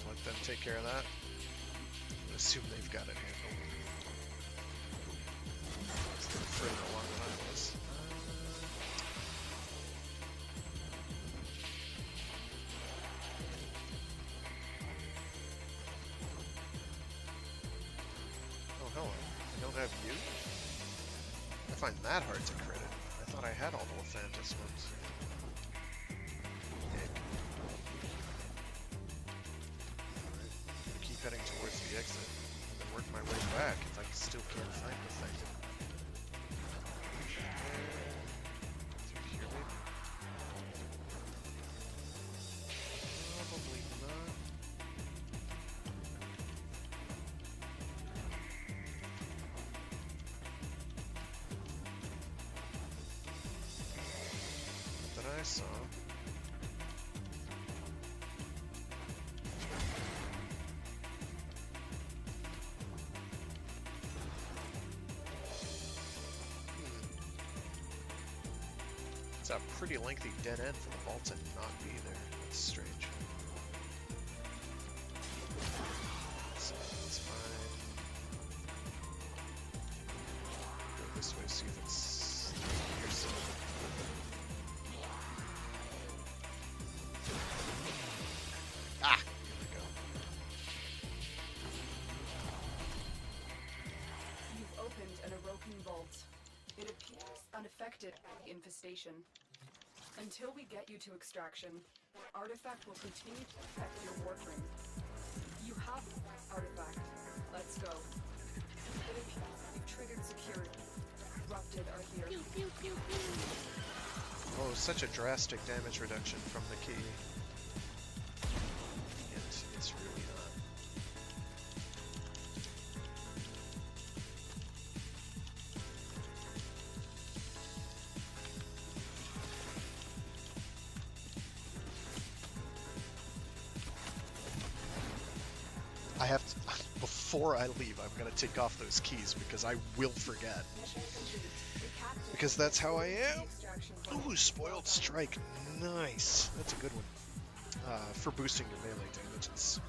Let them take care of that. I assume they've got it handled. They're further along than I was. Oh, hello. I don't have you? I find that hard to credit. I thought I had all the Lephantis ones. Heck. Alright. Keep heading towards the exit, and then work my way back if I still can't find the thing. Through here, maybe? Probably not. Not that I saw. It's a pretty lengthy dead end for the vault to not be there. That's strange. So that's fine. Go this way, see if it's here somewhere. Ah! Here we go. You've opened an Orokin vault. It appears unaffected by the infestation. Until we get you to extraction, the artifact will continue to affect your Warframe. You have the artifact. Let's go. It appears you've triggered security. Corrupted are here. Oh, such a drastic damage reduction from the key. It's really not. I have to, before I leave, I'm gonna take off those keys because I will forget. Because that's how I am. Ooh, spoiled strike, nice. That's a good one. For boosting your melee damage, it's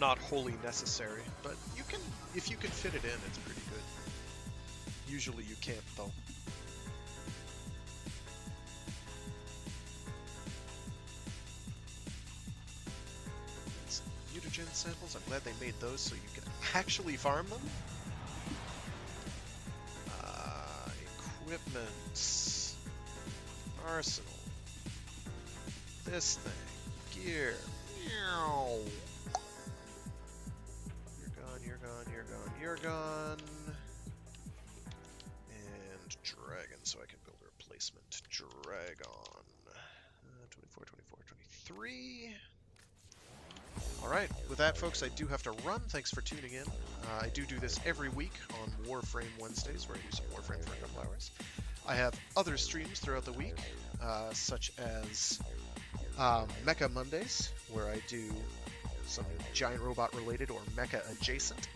not wholly necessary, but you can, if you can fit it in, it's pretty good. Usually you can't though. Mutagen samples, I'm glad they made those so you can actually farm them. Equipment. Arsenal. This thing. Gear. Meow. You're gone, you're gone, you're gone, you're gone. And dragon, so I can build a replacement dragon. Do 24, 24, 23. Alright, with that, folks, I do have to run. Thanks for tuning in. I do this every week on Warframe Wednesdays, where I do some Warframe for a couple hours. I have other streams throughout the week, such as Mecha Mondays, where I do some giant robot related or mecha adjacent.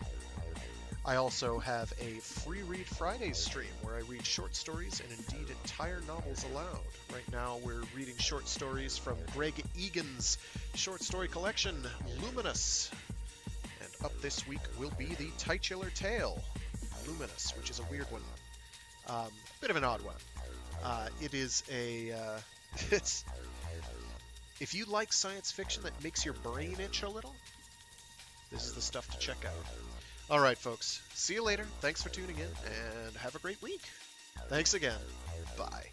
I also have a Free Read Fridays stream where I read short stories and indeed entire novels aloud. Right now we're reading short stories from Greg Egan's short story collection, Luminous. And up this week will be the titular tale, Luminous, which is a weird one. Bit of an odd one. It is a... if you like science fiction that makes your brain itch a little, this is the stuff to check out. Alright, folks. See you later. Thanks for tuning in, and have a great week. Thanks again. Bye.